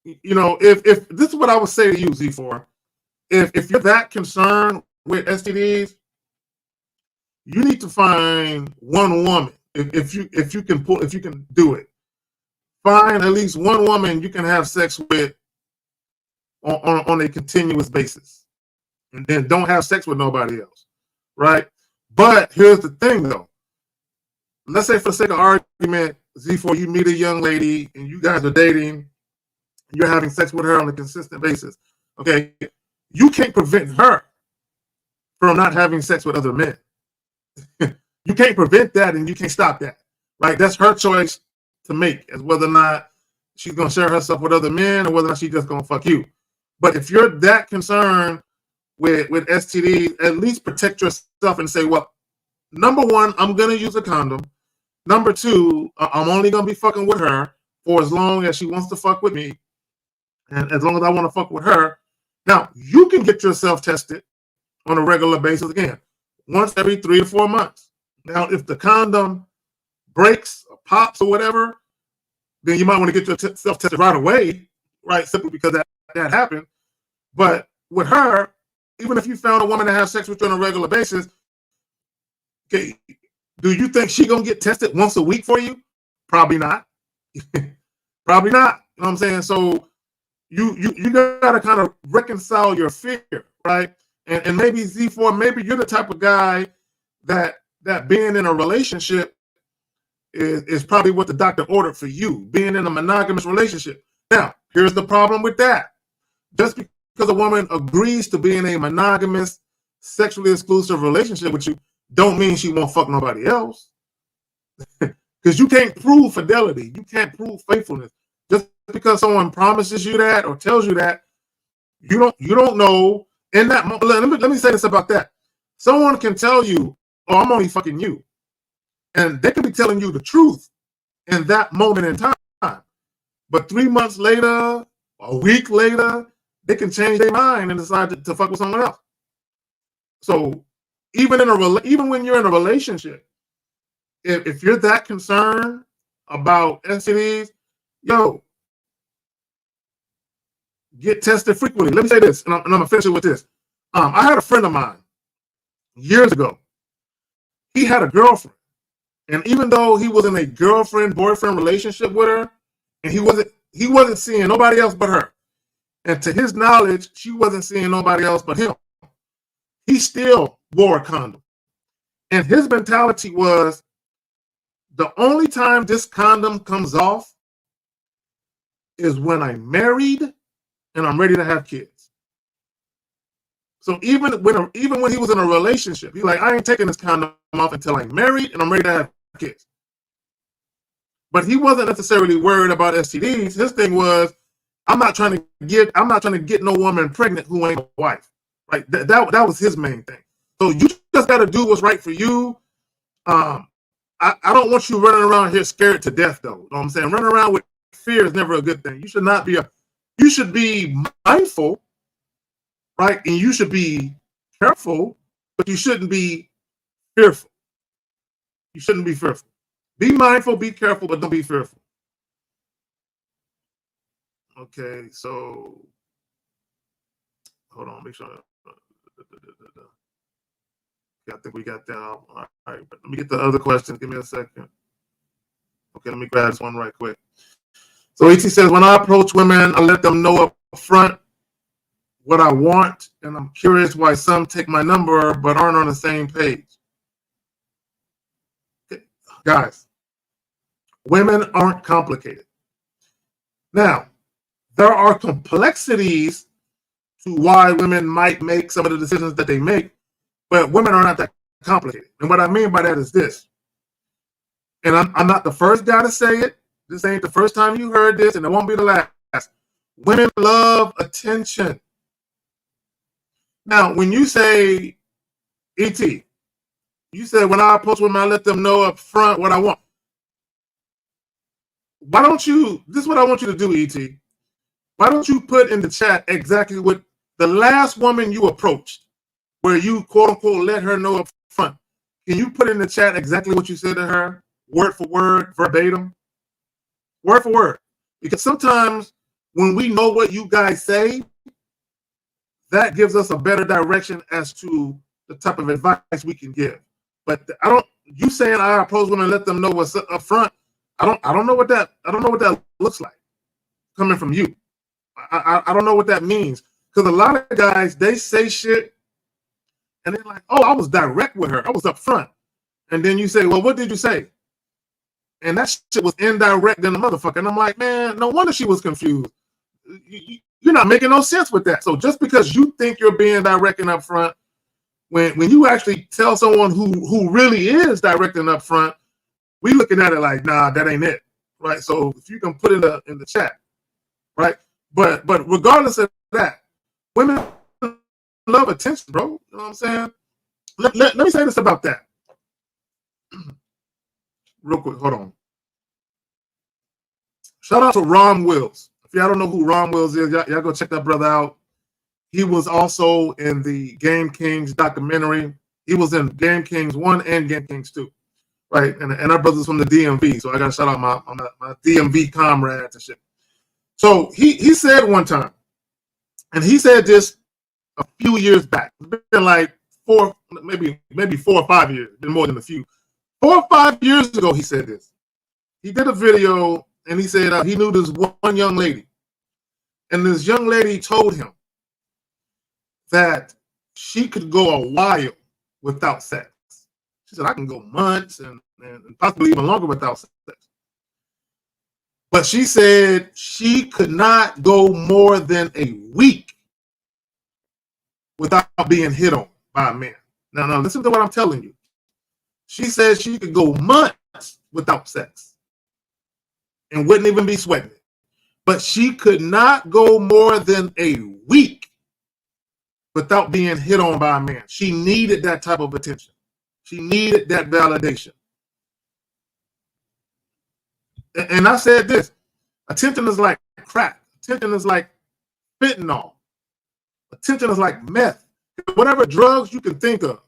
you know, if this is what I would say to you, Z4, if you're that concerned with STDs, you need to find one woman. If you can do it. Find at least one woman you can have sex with on a continuous basis. And then don't have sex with nobody else. Right? But here's the thing, though. Let's say for the sake of argument, Z4, you meet a young lady and you guys are dating. You're having sex with her on a consistent basis. Okay? You can't prevent her from not having sex with other men. You can't prevent that and you can't stop that. Right? That's her choice to make, as whether or not she's going to share herself with other men or whether or not she's just going to fuck you. But if you're that concerned with STDs, at least protect yourself and say, well, number one, I'm going to use a condom. Number two, I'm only going to be fucking with her for as long as she wants to fuck with me. And as long as I want to fuck with her. Now, you can get yourself tested on a regular basis again, once every 3 to 4 months. Now, if the condom breaks or pops or whatever, then you might want to get yourself tested right away, right? Simply because that happened. But with her, even if you found a woman to have sex with you on a regular basis, okay, do you think she's gonna get tested once a week for you? Probably not. Probably not. You know what I'm saying? So you gotta kind of reconcile your fear, right? And maybe Z4, maybe you're the type of guy that being in a relationship is probably what the doctor ordered for you, being in a monogamous relationship. Now, here's the problem with that. Just because a woman agrees to be in a monogamous, sexually exclusive relationship with you, don't mean she won't fuck nobody else. Because you can't prove fidelity. You can't prove faithfulness. Just because someone promises you that or tells you that, you don't know. In that moment, let me say this about that. Someone can tell you, oh, I'm only fucking you. And they could be telling you the truth in that moment in time. But 3 months later, a week later, they can change their mind and decide to fuck with someone else. So even when you're in a relationship, if you're that concerned about STDs, yo, get tested frequently. Let me say this, and I'm gonna finish it with this. I had a friend of mine years ago. He had a girlfriend. And even though he was in a girlfriend-boyfriend relationship with her, and he wasn't seeing nobody else but her. And to his knowledge, she wasn't seeing nobody else but him. He still wore a condom. And his mentality was, the only time this condom comes off is when I'm married and I'm ready to have kids. So even when he was in a relationship, he's like, I ain't taking this condom off until I'm married and I'm ready to have kids. But he wasn't necessarily worried about STDs. His thing was, I'm not trying to get no woman pregnant who ain't a wife. Right? That was his main thing. So you just got to do what's right for you. I don't want you running around here scared to death, though. You know what I'm saying? Running around with fear is never a good thing. You should not be you should be mindful, right? And you should be careful, but you shouldn't be fearful. You shouldn't be fearful. Be mindful, be careful, but don't be fearful. Okay, so hold on, make sure. I think we got that. All right, but let me get the other question. Give me a second. Okay, let me grab this one right quick. So ET says, when I approach women, I let them know up front what I want, and I'm curious why some take my number but aren't on the same page. Okay. Guys, women aren't complicated. Now, there are complexities to why women might make some of the decisions that they make, but women are not that complicated. And what I mean by that is this, and I'm not the first guy to say it. This ain't the first time you heard this, and it won't be the last. Women love attention. Now, when you say, ET, you said when I approach women, I let them know up front what I want. Why don't you, this is what I want you to do, ET. Why don't you put in the chat exactly what the last woman you approached, where you quote unquote let her know up front. Can you put in the chat exactly what you said to her, word for word, verbatim? Word for word. Because sometimes when we know what you guys say, that gives us a better direction as to the type of advice we can give. But you saying I approach women and let them know what's up front, I don't know what that looks like coming from you. I don't know what that means. Because a lot of guys, they say shit and they're like, oh, I was direct with her. I was up front. And then you say, well, what did you say? And that shit was indirect than the motherfucker. And I'm like, man, no wonder she was confused. You're not making no sense with that. So just because you think you're being direct and up front, when you actually tell someone who really is direct and up front, we looking at it like, nah, that ain't it. Right? So if you can put it in the chat, right? But regardless of that, women love attention, bro. You know what I'm saying? Let me say this about that. Real quick, hold on. Shout out to Ron Wills. If y'all don't know who Ron Wills is, y'all go check that brother out. He was also in the Game Kings documentary. He was in Game Kings 1 and Game Kings 2. Right? And our brother's from the DMV. So I gotta shout out my DMV comrades and shit. So he said one time, and he said this a few years back. It's been like maybe 4 or 5 years, been more than a few. 4 or 5 years ago, he said this. He did a video, and he said he knew this one young lady. And this young lady told him that she could go a while without sex. She said, I can go months and possibly even longer without sex. But she said she could not go more than a week without being hit on by a man. Now, listen to what I'm telling you. She said she could go months without sex and wouldn't even be sweating it. But she could not go more than a week without being hit on by a man. She needed that type of attention. She needed that validation. And I said this, attention is like crack. Attention is like fentanyl. Attention is like meth. Whatever drugs you can think of,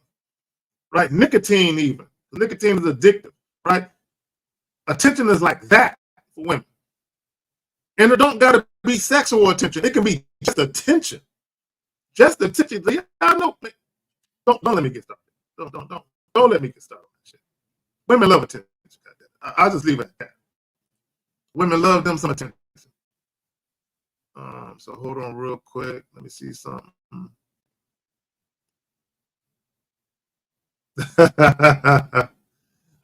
right? Nicotine even. Nicotine is addictive, right? Attention is like that for women. And it don't got to be sexual attention. It can be just attention. Just attention. I know. Don't let me get started. Don't let me get started on that shit. Women love attention. I'll just leave it at that. Women love them some attention. So hold on real quick. Let me see something.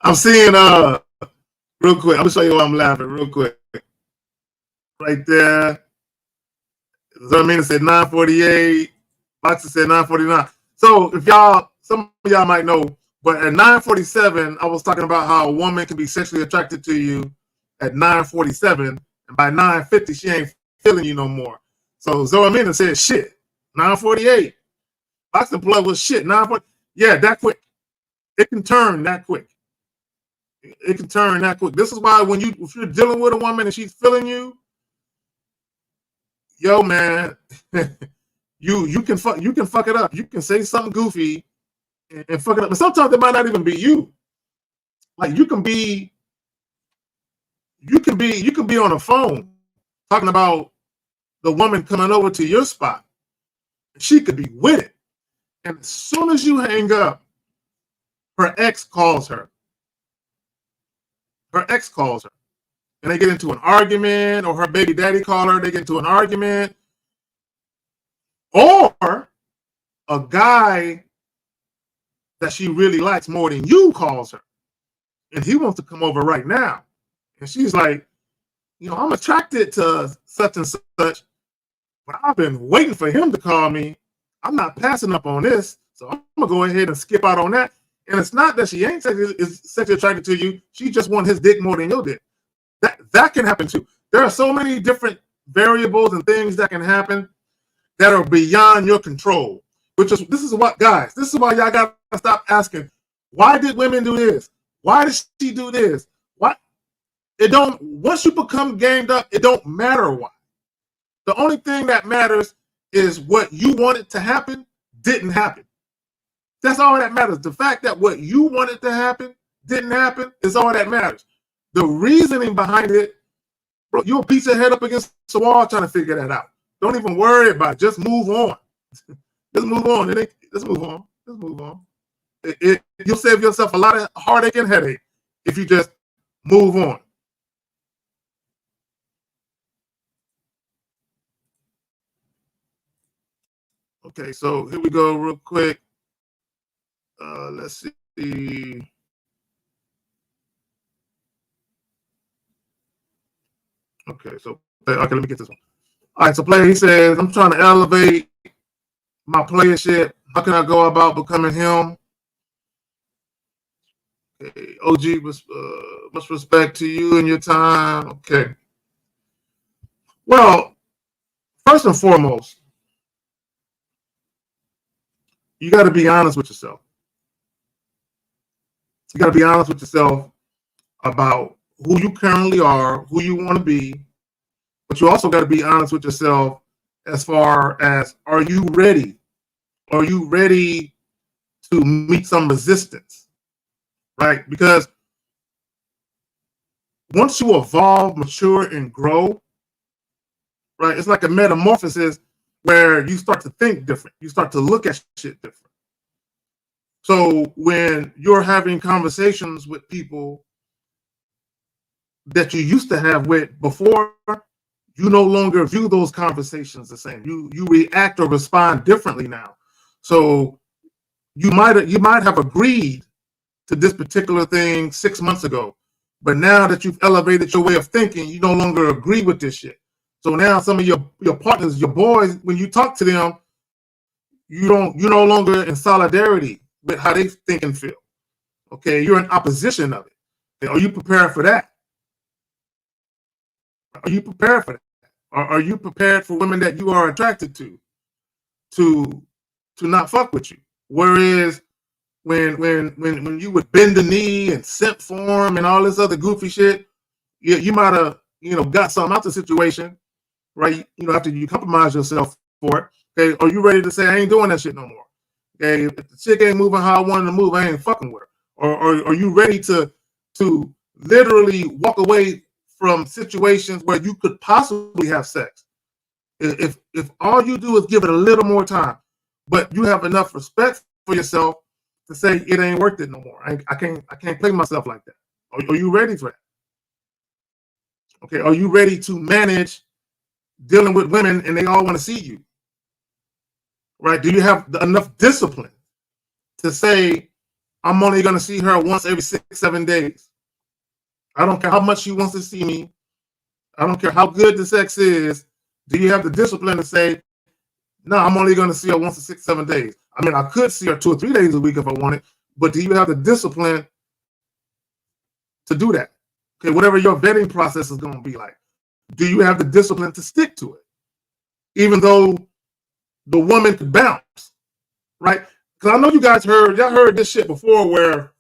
I'm seeing real quick. I'm gonna show you why I'm laughing real quick. Right there. Zarmina said 948. Boxer said 9:49. So if y'all, some of y'all might know, but at 9:47, I was talking about how a woman can be sexually attracted to you at 9:47, and by 9:50, she ain't feeling you no more. So Zoe Mina said, shit, 9:48. Boxing plug was shit, 9:40. Yeah, that quick. It can turn that quick. It can turn that quick. This is why if you're dealing with a woman and she's feeling you, yo, man, you can fuck it up. You can say something goofy and fuck it up. But sometimes it might not even be you. Like you can be on a phone talking about the woman coming over to your spot. She could be with it. And as soon as you hang up, her ex calls her. Her ex calls her. And they get into an argument, or her baby daddy call her, they get into an argument. Or a guy that she really likes more than you calls her. And he wants to come over right now. And she's like, I'm attracted to such and such, but I've been waiting for him to call me. I'm not passing up on this. So I'm going to go ahead and skip out on that. And it's not that she ain't sexually attracted to you. She just wants his dick more than your dick. That can happen too. There are so many different variables and things that can happen that are beyond your control. This is why y'all got to stop asking, why did women do this? Why did she do this? Once you become gamed up, it don't matter why. The only thing that matters is what you wanted to happen didn't happen. That's all that matters. The fact that what you wanted to happen didn't happen is all that matters. The reasoning behind it, bro, you'll beat your head up against the wall trying to figure that out. Don't even worry about it. Just move on. Just move on. Let's move on. Let's move on. You'll save yourself a lot of heartache and headache if you just move on. Okay, so here we go real quick. Let's see. Okay, let me get this one. All right, so player, he says, I'm trying to elevate my playership. How can I go about becoming him? Okay, OG, much respect to you and your time. Okay. Well, first and foremost, you got to be honest with yourself. You got to be honest with yourself about who you currently are, who you want to be, but you also got to be honest with yourself as far as, are you ready? Are you ready to meet some resistance? Right? Because once you evolve, mature, and grow, right, it's like a metamorphosis where you start to think different. You start to look at shit different. So when you're having conversations with people that you used to have with before, you no longer view those conversations the same. You react or respond differently now. So you might have agreed to this particular thing 6 months ago, but now that you've elevated your way of thinking, you no longer agree with this shit. So now some of your partners, your boys, when you talk to them, you're no longer in solidarity with how they think and feel. Okay, you're in opposition of it. Are you prepared for that? Are you prepared for that? Are you prepared for women that you are attracted to not fuck with you? Whereas when you would bend the knee and simp form and all this other goofy shit, you might have got something out the situation, right? After you compromise yourself for it. Okay, are you ready to say, I ain't doing that shit no more? Okay, if the chick ain't moving how I wanted to move, I ain't fucking with her. Or are you ready to literally walk away from situations where you could possibly have sex? If all you do is give it a little more time, but you have enough respect for yourself to say it ain't worth it no more. I can't play myself like that. Are you ready for that? Okay, are you ready to manage dealing with women and they all want to see you? Right? Do you have enough discipline to say, I'm only going to see her once every 6-7 days? I don't care how much she wants to see me. I don't care how good the sex is. Do you have the discipline to say, No, I'm only going to see her once in 6, 7 days. I mean, I could see her 2 or 3 days a week if I wanted, but do you have the discipline to do that? Okay, whatever your vetting process is going to be like, do you have the discipline to stick to it? Even though the woman could bounce, right? Because I know you guys heard this shit before where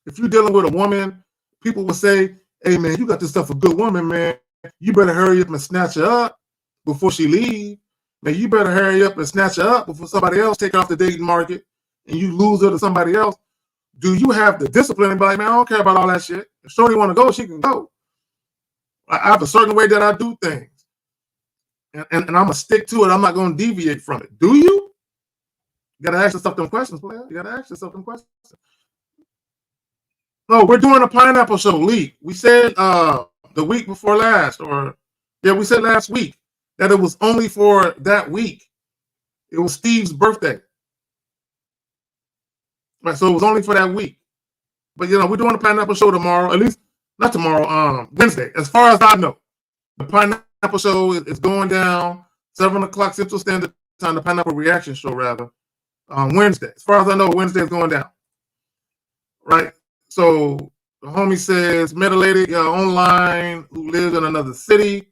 if you're dealing with a woman, people will say, hey, man, you got this stuff for a good woman, man. You better hurry up and snatch her up before she leaves. Man, you better hurry up and snatch her up before somebody else take her off the dating market and you lose her to somebody else. Do you have the discipline and be like, man, I don't care about all that shit. If Shorty want to go, she can go. I have a certain way that I do things. And I'm going to stick to it. I'm not going to deviate from it. Do you? You got to ask yourself them questions, player. You got to ask yourself them questions. No, we're doing a pineapple show, Lee. We said the week before last, we said last week that it was only for that week. It was Steve's birthday. Right, so it was only for that week. But, we're doing a pineapple show tomorrow, at least, not tomorrow, Wednesday. As far as I know, the pineapple show is going down 7 o'clock Central Standard Time, the pineapple reaction show, rather, on Wednesday. As far as I know, Wednesday is going down. Right? So the homie says, met a lady online who lives in another city.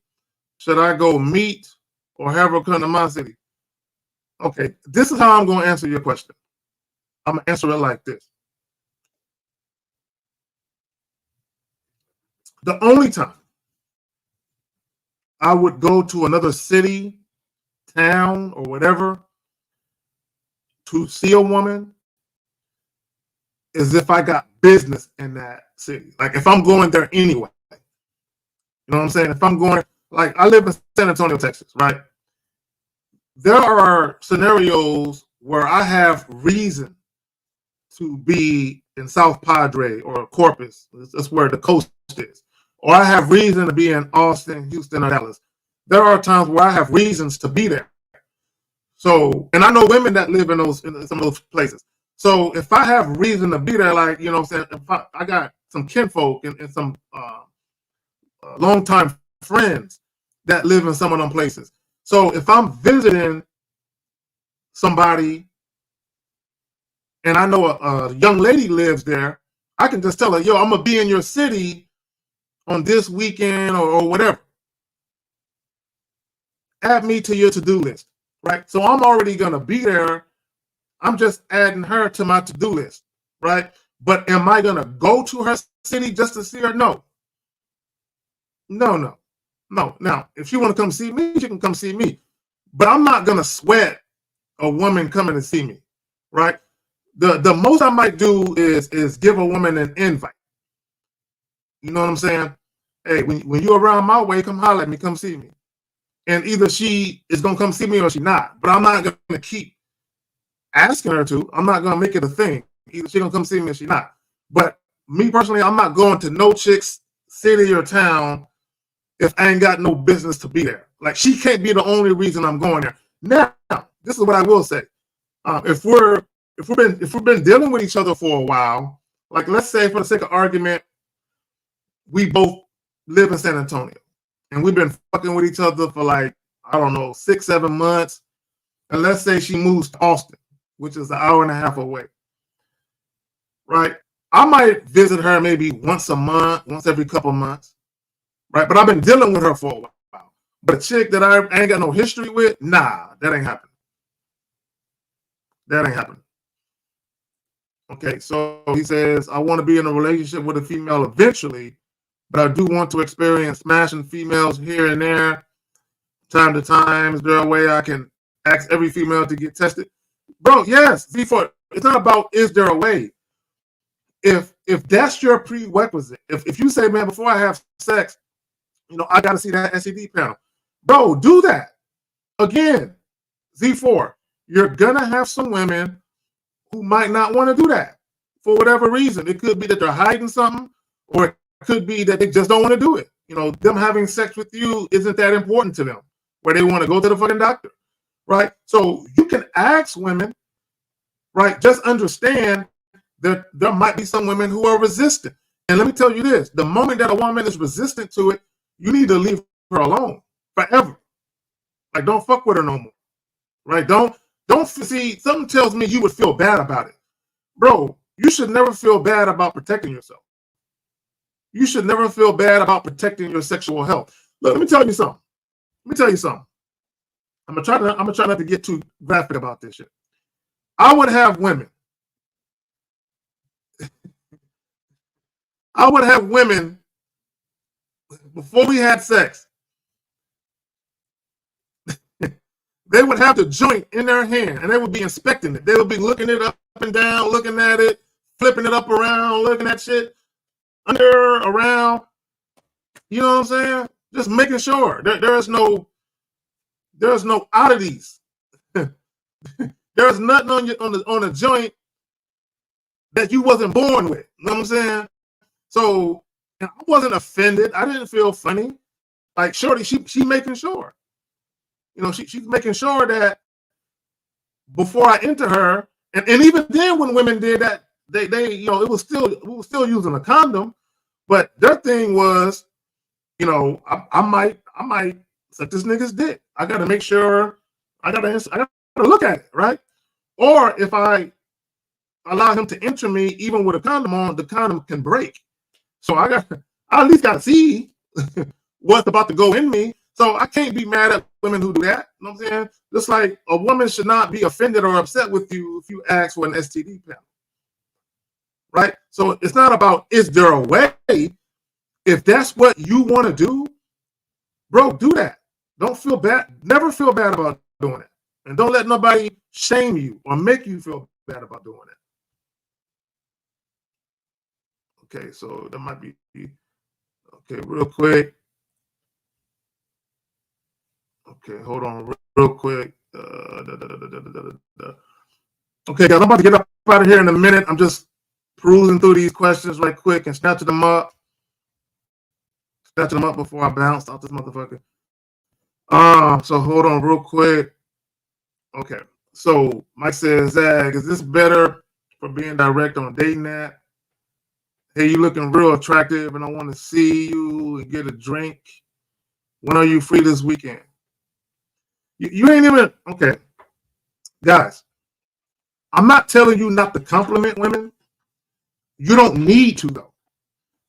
Should I go meet or have her come to my city? Okay, this is how I'm going to answer your question. I'm going to answer it like this. The only time I would go to another city, town, or whatever to see a woman is if I got business in that city. Like if I'm going there anyway. You know what I'm saying? If I'm going, like I live in San Antonio, Texas, right? There are scenarios where I have reason to be in South Padre or Corpus. That's where the coast is. Or I have reason to be in Austin, Houston, or Dallas. There are times where I have reasons to be there. So, and I know women that live in some of those places. So if I have reason to be there, like, I'm saying, if I got some kinfolk and some longtime friends that live in some of them places. So if I'm visiting somebody and I know a young lady lives there, I can just tell her, yo, I'm going to be in your city on this weekend or whatever. Add me to your to-do list, right? So I'm already going to be there. I'm just adding her to my to-do list, right? But am I going to go to her city just to see her? No. No. Now, if she want to come see me, she can come see me. But I'm not going to sweat a woman coming to see me, right? The most I might do is give a woman an invite. You know what I'm saying? Hey, when you're around my way, come holler at me, come see me. And either she is going to come see me or she not. But I'm not going to keep asking her to. I'm not going to make it a thing. Either she going to come see me or she not. But me personally, I'm not going to no chick's city or town if I ain't got no business to be there. Like, she can't be the only reason I'm going there. Now, this is what I will say. If we've been dealing with each other for a while, like let's say for the sake of argument, we both live in San Antonio and we've been fucking with each other for like, I don't know, 6, 7 months. And let's say she moves to Austin, which is an hour and a half away. Right? I might visit her maybe once a month, once every couple months. Right? But I've been dealing with her for a while. But a chick that I ain't got no history with, nah, that ain't happening. That ain't happening. Okay, so he says, I want to be in a relationship with a female eventually, but I do want to experience smashing females here and there, time to time. Is there a way I can ask every female to get tested? Bro, yes. Before, it's not about is there a way. If that's your prerequisite, if you say, man, before I have sex, I got to see that STD panel. Bro, do that. Again, Z4, you're going to have some women who might not want to do that for whatever reason. It could be that they're hiding something, or it could be that they just don't want to do it. Them having sex with you isn't that important to them, where they want to go to the fucking doctor, right? So you can ask women, right? Just understand that there might be some women who are resistant. And let me tell you this, the moment that a woman is resistant to it, you need to leave her alone forever. Like, don't fuck with her no more. right? Don't see, something tells me you would feel bad about it. Bro, you should never feel bad about protecting yourself. You should never feel bad about protecting your sexual health. Look, let me tell you something. I'm gonna try not to get too graphic about this shit. I would have women before we had sex. They would have the joint in their hand and they would be inspecting it. They would be looking it up and down, looking at it, flipping it up around, looking at shit under, around. You know what I'm saying? Just making sure there's no oddities. There's nothing on the joint that you wasn't born with. You know what I'm saying? So I wasn't offended. I didn't feel funny. Like, shorty, she making sure. You know, she's making sure that before I enter her, and even then when women did that, they we were still using a condom, but their thing was, you know, I might suck this nigga's dick. I gotta make sure, I gotta look at it, right? Or if I allow him to enter me even with a condom on, the condom can break. So I at least gotta see what's about to go in me. So I can't be mad at women who do that. You know what I'm saying? Just like a woman should not be offended or upset with you if you ask for an STD panel. Right? So it's not about, is there a way? If that's what you want to do, bro, do that. Don't feel bad. Never feel bad about doing it. And don't let nobody shame you or make you feel bad about doing it. Okay, so that might be, okay, real quick. Okay, hold on real quick. Okay, guys, I'm about to get up out of here in a minute. I'm just perusing through these questions right quick and snatching them up. Snatching them up before I bounce off this motherfucker. So hold on real quick. Okay, so Mike says, Zag, is this better for being direct on a dating app? Hey, you looking real attractive and I want to see you and get a drink. When are you free this weekend? You ain't even, okay. Guys, I'm not telling you not to compliment women. You don't need to, though.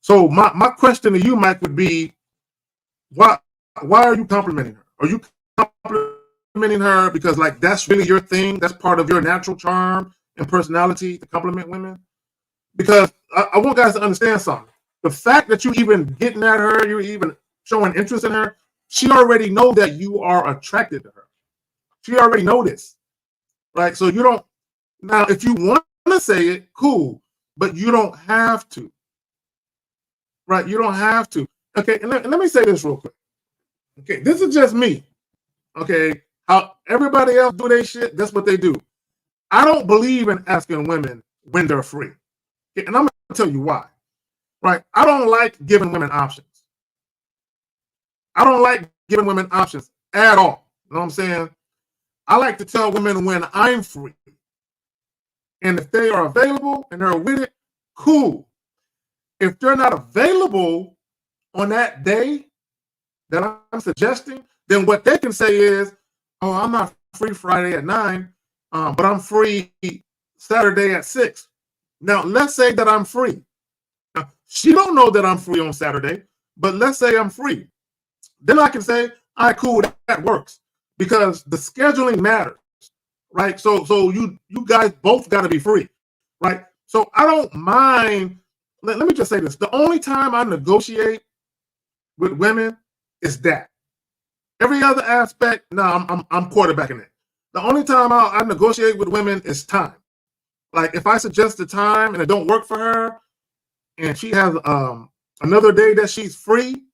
So my question to you, Mike, would be, why are you complimenting her? Are you complimenting her because, like, that's really your thing? That's part of your natural charm and personality to compliment women? Because I want guys to understand something. The fact that you even getting at her, you're even showing interest in her, she already know that you are attracted to her. She already know this, right? So you don't, now if you want to say it, cool, but you don't have to, right? You don't have to. Okay, and let me say this real quick. Okay, this is just me. Okay, how everybody else do their shit, that's what they do. I don't believe in asking women when they're free. Okay, and I'm going to tell you why, right? I don't like giving women options. I don't like giving women options at all. You know what I'm saying? I like to tell women when I'm free. And if they are available and they're with it, cool. If they're not available on that day that I'm suggesting, then what they can say is, oh, I'm not free Friday at 9, but I'm free Saturday at 6. Now, let's say that I'm free. Now, she don't know that I'm free on Saturday, but let's say I'm free. Then I can say, all right, cool, that works. Because the scheduling matters, right? So you guys both got to be free, right? So I don't mind. Let me just say this: the only time I negotiate with women is that. Every other aspect, no, I'm quarterbacking it. The only time I negotiate with women is time. Like if I suggest a time and it don't work for her, and she has another day that she's free,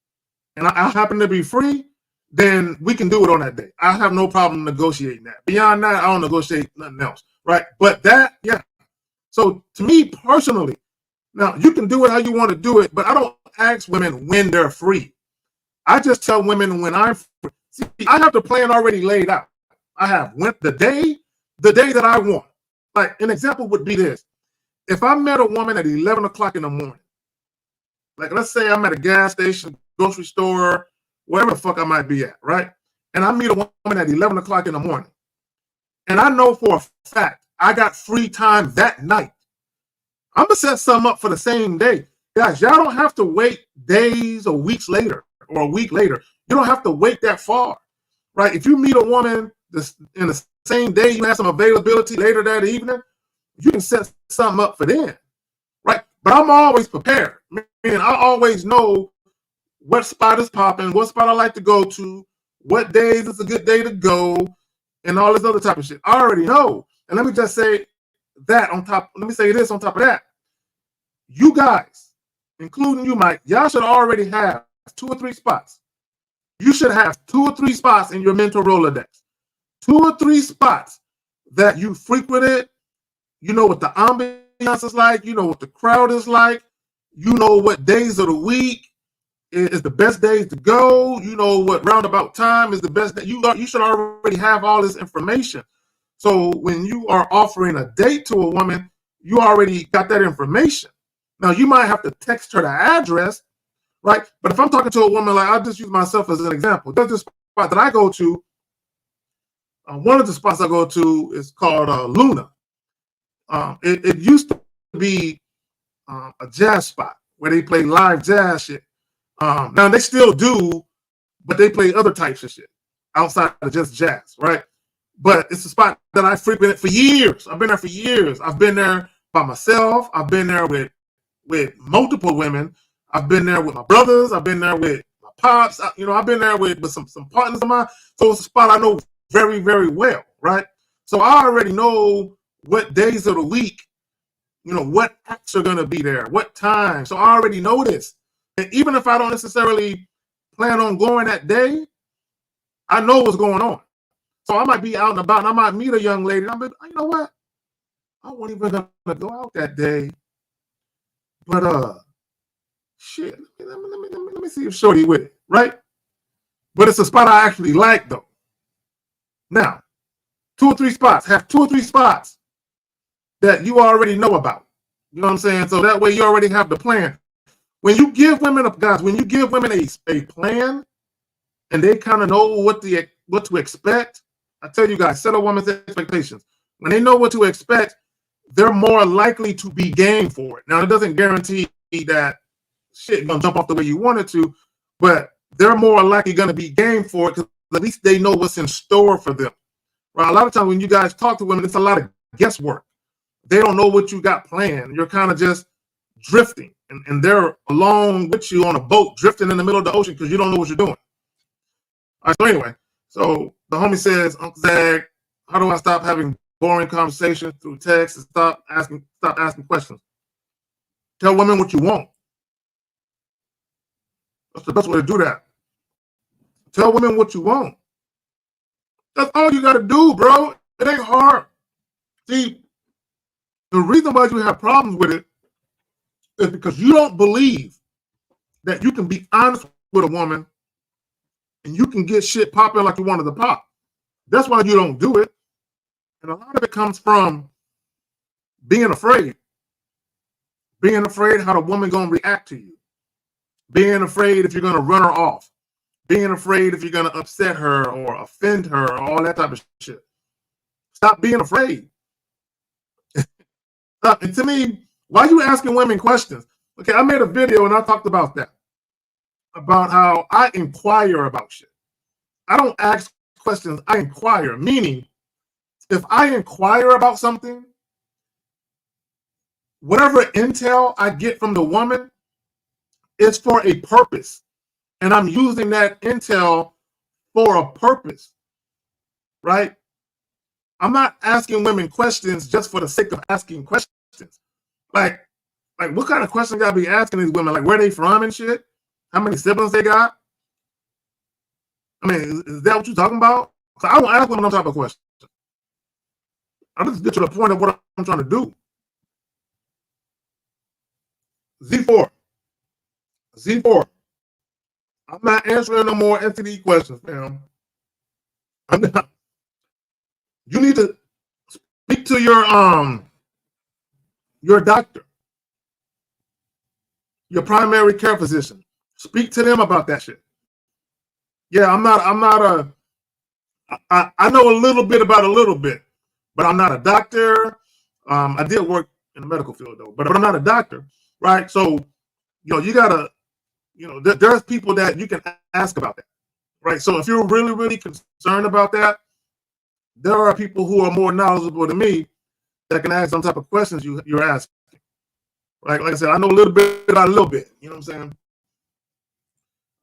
and I happen to be free, then we can do it on that day. I have no problem negotiating that. Beyond that, I don't negotiate nothing else, right? But that, yeah. So to me personally, now you can do it how you want to do it, but I don't ask women when they're free. I just tell women when I'm free. See, I have the plan already laid out. I have the day that I want. Like an example would be this. If I met a woman at 11 o'clock in the morning, like let's say I'm at a gas station, grocery store, wherever the fuck I might be at, right? And I meet a woman at 11 o'clock in the morning. and I know for a fact I got free time that night, I'm gonna set something up for the same day. Guys, y'all don't have to wait days or weeks later or a week later. You don't have to wait that far, right? If you meet a woman in the same day, you have some availability later that evening, you can set something up for then, right? But I'm always prepared. Meaning I always know what spot is popping, what spot I like to go to, what days is a good day to go, and all this other type of shit. I already know. And let me just say that on top. Let me say this on top of that. You guys, including you, Mike, y'all should already have 2 or 3 spots. You should have 2 or 3 spots in your mental Rolodex. 2 or 3 spots that you frequented. You know what the ambiance is like. You know what the crowd is like. You know what days of the week is the best days to go. You know what roundabout time is the best. You should already have all this information. So when you are offering a date to a woman, you already got that information. Now, you might have to text her the address, right? But if I'm talking to a woman, like I'll just use myself as an example. There's this spot that I go to. One of the spots I go to is called Luna. It used to be a jazz spot where they play live jazz shit. Now they still do, but they play other types of shit outside of just jazz, right? But it's a spot that I frequented for years. I've been there for years. I've been there by myself. I've been there with multiple women. I've been there with my brothers. I've been there with my pops. I've been there with some partners of mine. So it's a spot I know very, very well, right? So I already know what days of the week, what acts are going to be there, what time. So I already know this. And even if I don't necessarily plan on going that day, I know what's going on. So I might be out and about and I might meet a young lady. And I'm like, you know what? I wasn't even going to go out that day. But, shit, let me see if Shorty with it, right? But it's a spot I actually like, though. Now, 2 or 3 spots. Have 2 or 3 spots that you already know about. You know what I'm saying? So that way you already have the plan. When you give women a plan and they kind of know what to expect, I tell you guys, set a woman's expectations. When they know what to expect, they're more likely to be game for it. Now, it doesn't guarantee that shit gonna jump off the way you want it to, but they're more likely gonna be game for it because at least they know what's in store for them. Right? A lot of times when you guys talk to women, it's a lot of guesswork. They don't know what you got planned. You're kind of just drifting, and they're along with you on a boat, drifting in the middle of the ocean because you don't know what you're doing. All right, so anyway, so the homie says, Uncle Zag, how do I stop having boring conversations through text and stop asking questions? Tell women what you want. That's the best way to do that. Tell women what you want. That's all you got to do, bro. It ain't hard. See, the reason why you have problems with it is because you don't believe that you can be honest with a woman and you can get shit popping like you wanted to pop. That's why you don't do it. And a lot of it comes from being afraid. Being afraid how the woman going to react to you. Being afraid if you're going to run her off. Being afraid if you're going to upset her or offend her or all that type of shit. Stop being afraid. And to me, why are you asking women questions? Okay, I made a video and I talked about that. About how I inquire about shit. I don't ask questions, I inquire. Meaning, if I inquire about something, whatever intel I get from the woman is for a purpose. And I'm using that intel for a purpose. Right? I'm not asking women questions just for the sake of asking questions. Like what kind of questions I be asking these women? Like where they from and shit? How many siblings they got? I mean, is that what you're talking about? So I don't ask women those type of questions. I just get to the point of what I'm trying to do. Z4. I'm not answering no more STD questions, fam. I'm not. You need to speak to your doctor, your primary care physician. Speak to them about that shit. Yeah, I know a little bit about a little bit. but I'm not a doctor. I did work in the medical field though, but I'm not a doctor, right? So, you gotta, there's people that you can ask about that, right? So if you're really, really concerned about that, there are people who are more knowledgeable than me that can ask some type of questions you're asking, right? Like I said, I know a little bit about a little bit. You know what I'm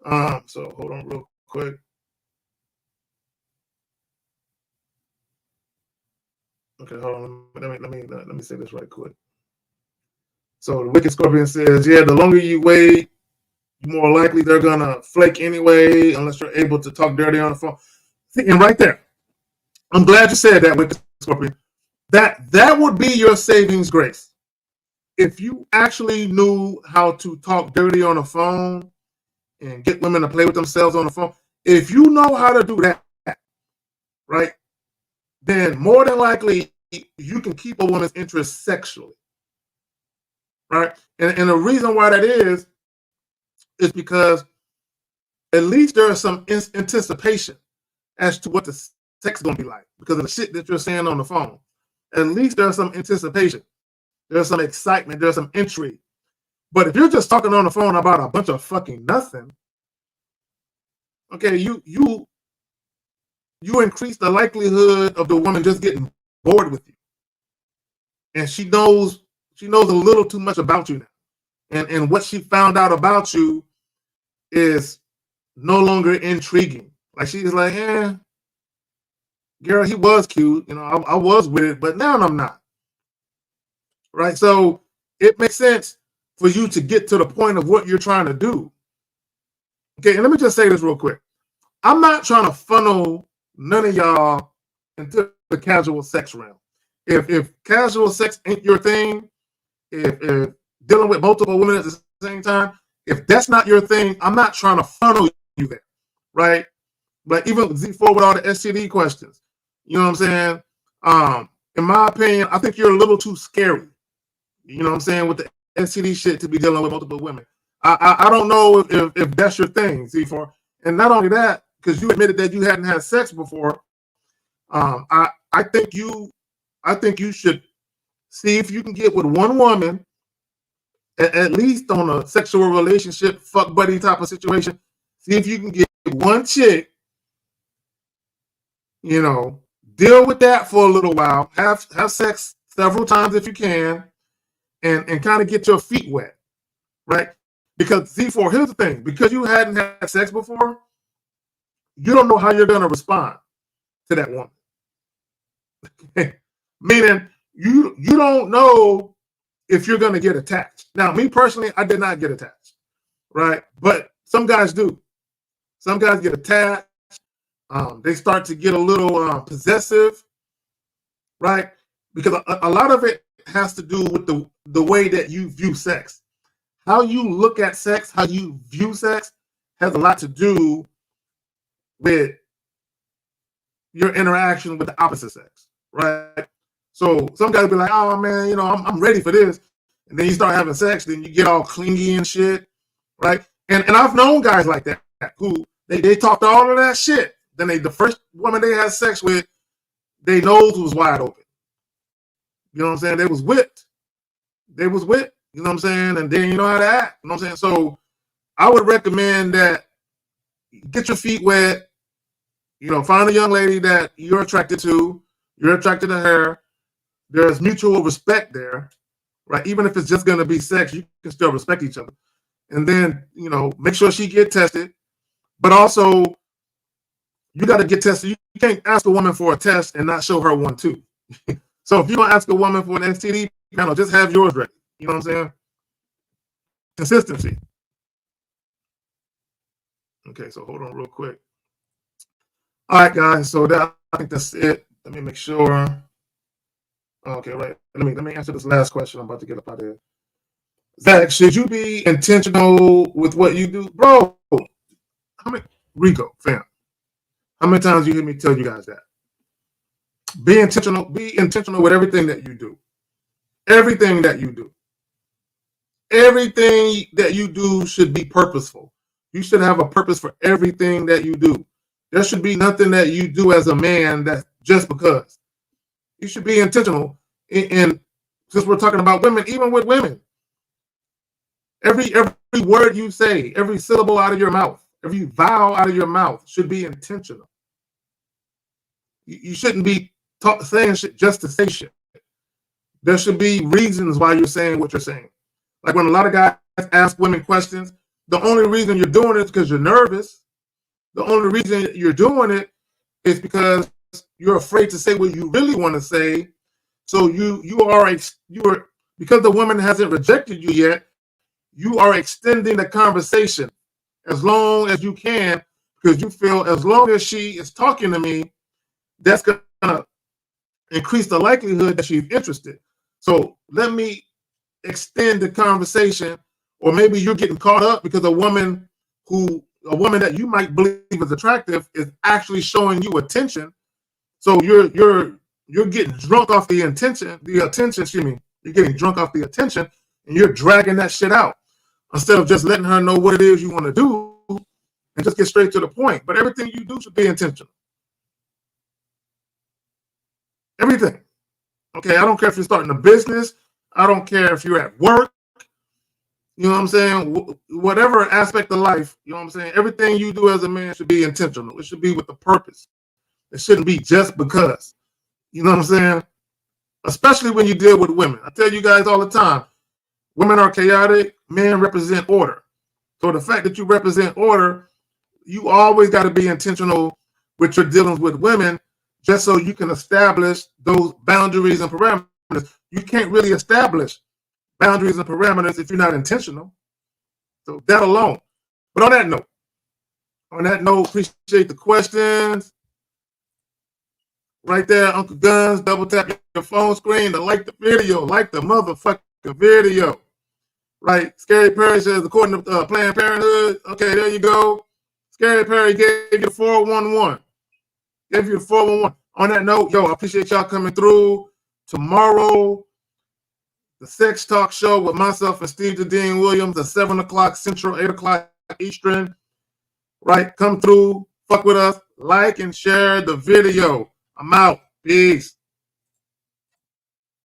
saying? So hold on real quick. Okay, hold on. Let me say this right quick. So the Wicked Scorpion says, yeah, the longer you wait, the more likely they're gonna flake anyway, unless you're able to talk dirty on the phone. See, and right there, I'm glad you said that, Wicked Scorpion. That would be your savings grace. If you actually knew how to talk dirty on the phone and get women to play with themselves on the phone, if you know how to do that, right, then more than likely you can keep a woman's interest sexually, right? And the reason why that is because at least there is some anticipation as to what the sex is going to be like because of the shit that you're saying on the phone. At least there's some anticipation. There's some excitement. There's some intrigue. But if you're just talking on the phone about a bunch of fucking nothing, okay, you increase the likelihood of the woman just getting bored with you. And she knows a little too much about you now. And what she found out about you is no longer intriguing. Like she's like, girl, he was cute. I was with it, but now I'm not. Right? So it makes sense for you to get to the point of what you're trying to do. Okay, and let me just say this real quick. I'm not trying to funnel none of y'all into the casual sex realm. If casual sex ain't your thing, if dealing with multiple women at the same time, if that's not your thing, I'm not trying to funnel you there, right? But even Z4 with all the STD questions, you know what I'm saying? In my opinion, I think you're a little too scary. You know what I'm saying? With the STD shit to be dealing with multiple women. I don't know if that's your thing, Z4. And not only that, because you admitted that you hadn't had sex before, I think you should see if you can get with one woman, at least on a sexual relationship, fuck buddy type of situation. See if you can get one chick, deal with that for a little while, have sex several times if you can, and kind of get your feet wet, right? Because Z4, here's the thing, because you hadn't had sex before, you don't know how you're going to respond to that woman. Meaning, you don't know if you're going to get attached. Now, me personally, I did not get attached, right? But some guys do. Some guys get attached. They start to get a little possessive, right? Because a lot of it has to do with the way that you view sex. How you look at sex, how you view sex has a lot to do with your interaction with the opposite sex, right? So some guys be like, oh man, I'm ready for this. And then you start having sex, then you get all clingy and shit, right? And I've known guys like that who they talked all of that shit. Then the first woman they had sex with, their nose was wide open. You know what I'm saying? They was whipped. You know what I'm saying? And then you know how to act. You know what I'm saying? So I would recommend that get your feet wet. Find a young lady that you're attracted to. You're attracted to her. There's mutual respect there, right? Even if it's just going to be sex, you can still respect each other. And then, make sure she get tested. But also, you got to get tested. You can't ask a woman for a test and not show her one too. So if you don't ask a woman for an STD panel, just have yours ready. You know what I'm saying? Consistency. Okay, so hold on real quick. All right, guys. So I think that's it. Let me make sure. Okay, right. Let me answer this last question. I'm about to get up out of here. Zach, should you be intentional with what you do, bro? Rico, fam? How many times you hear me tell you guys that? Be intentional. Be intentional with everything that you do. Everything that you do. Everything that you do should be purposeful. You should have a purpose for everything that you do. There should be nothing that you do as a man that's just because. You should be intentional. And since we're talking about women, even with women, every word you say, every syllable out of your mouth, every vowel out of your mouth should be intentional. You shouldn't be saying shit just to say shit. There should be reasons why you're saying what you're saying. Like when a lot of guys ask women questions, the only reason you're doing it is because you're nervous. The only reason you're doing it is because you're afraid to say what you really want to say. So you are because the woman hasn't rejected you yet, you are extending the conversation as long as you can, because you feel as long as she is talking to me, that's going to increase the likelihood that she's interested. So let me extend the conversation. Or maybe you're getting caught up because a woman that you might believe is attractive is actually showing you attention. So you're getting drunk off the attention. You're getting drunk off the attention, and you're dragging that shit out instead of just letting her know what it is you want to do and just get straight to the point. But everything you do should be intentional. Everything. Okay, I don't care if you're starting a business. I don't care if you're at work. You know what I'm saying? Whatever aspect of life, you know what I'm saying? Everything you do as a man should be intentional. It should be with a purpose. It shouldn't be just because. You know what I'm saying? Especially when you deal with women. I tell you guys all the time, women are chaotic, men represent order. So the fact that you represent order, you always got to be intentional with your dealings with women, just so you can establish those boundaries and parameters. You can't really establish boundaries and parameters if you're not intentional. So that alone. But on that note, appreciate the questions. Right there, Uncle Guns, double tap your phone screen to like the video. Like the motherfucking video. Right? Scary Perry says, according to Planned Parenthood. Okay, there you go. Scary Perry gave you 411. Gave you 411. On that note, I appreciate y'all coming through. Tomorrow, the Sex Talk Show with myself and Steve Dean Williams at 7 o'clock Central, 8 o'clock Eastern. Right? Come through. Fuck with us. Like and share the video. I'm out. Peace.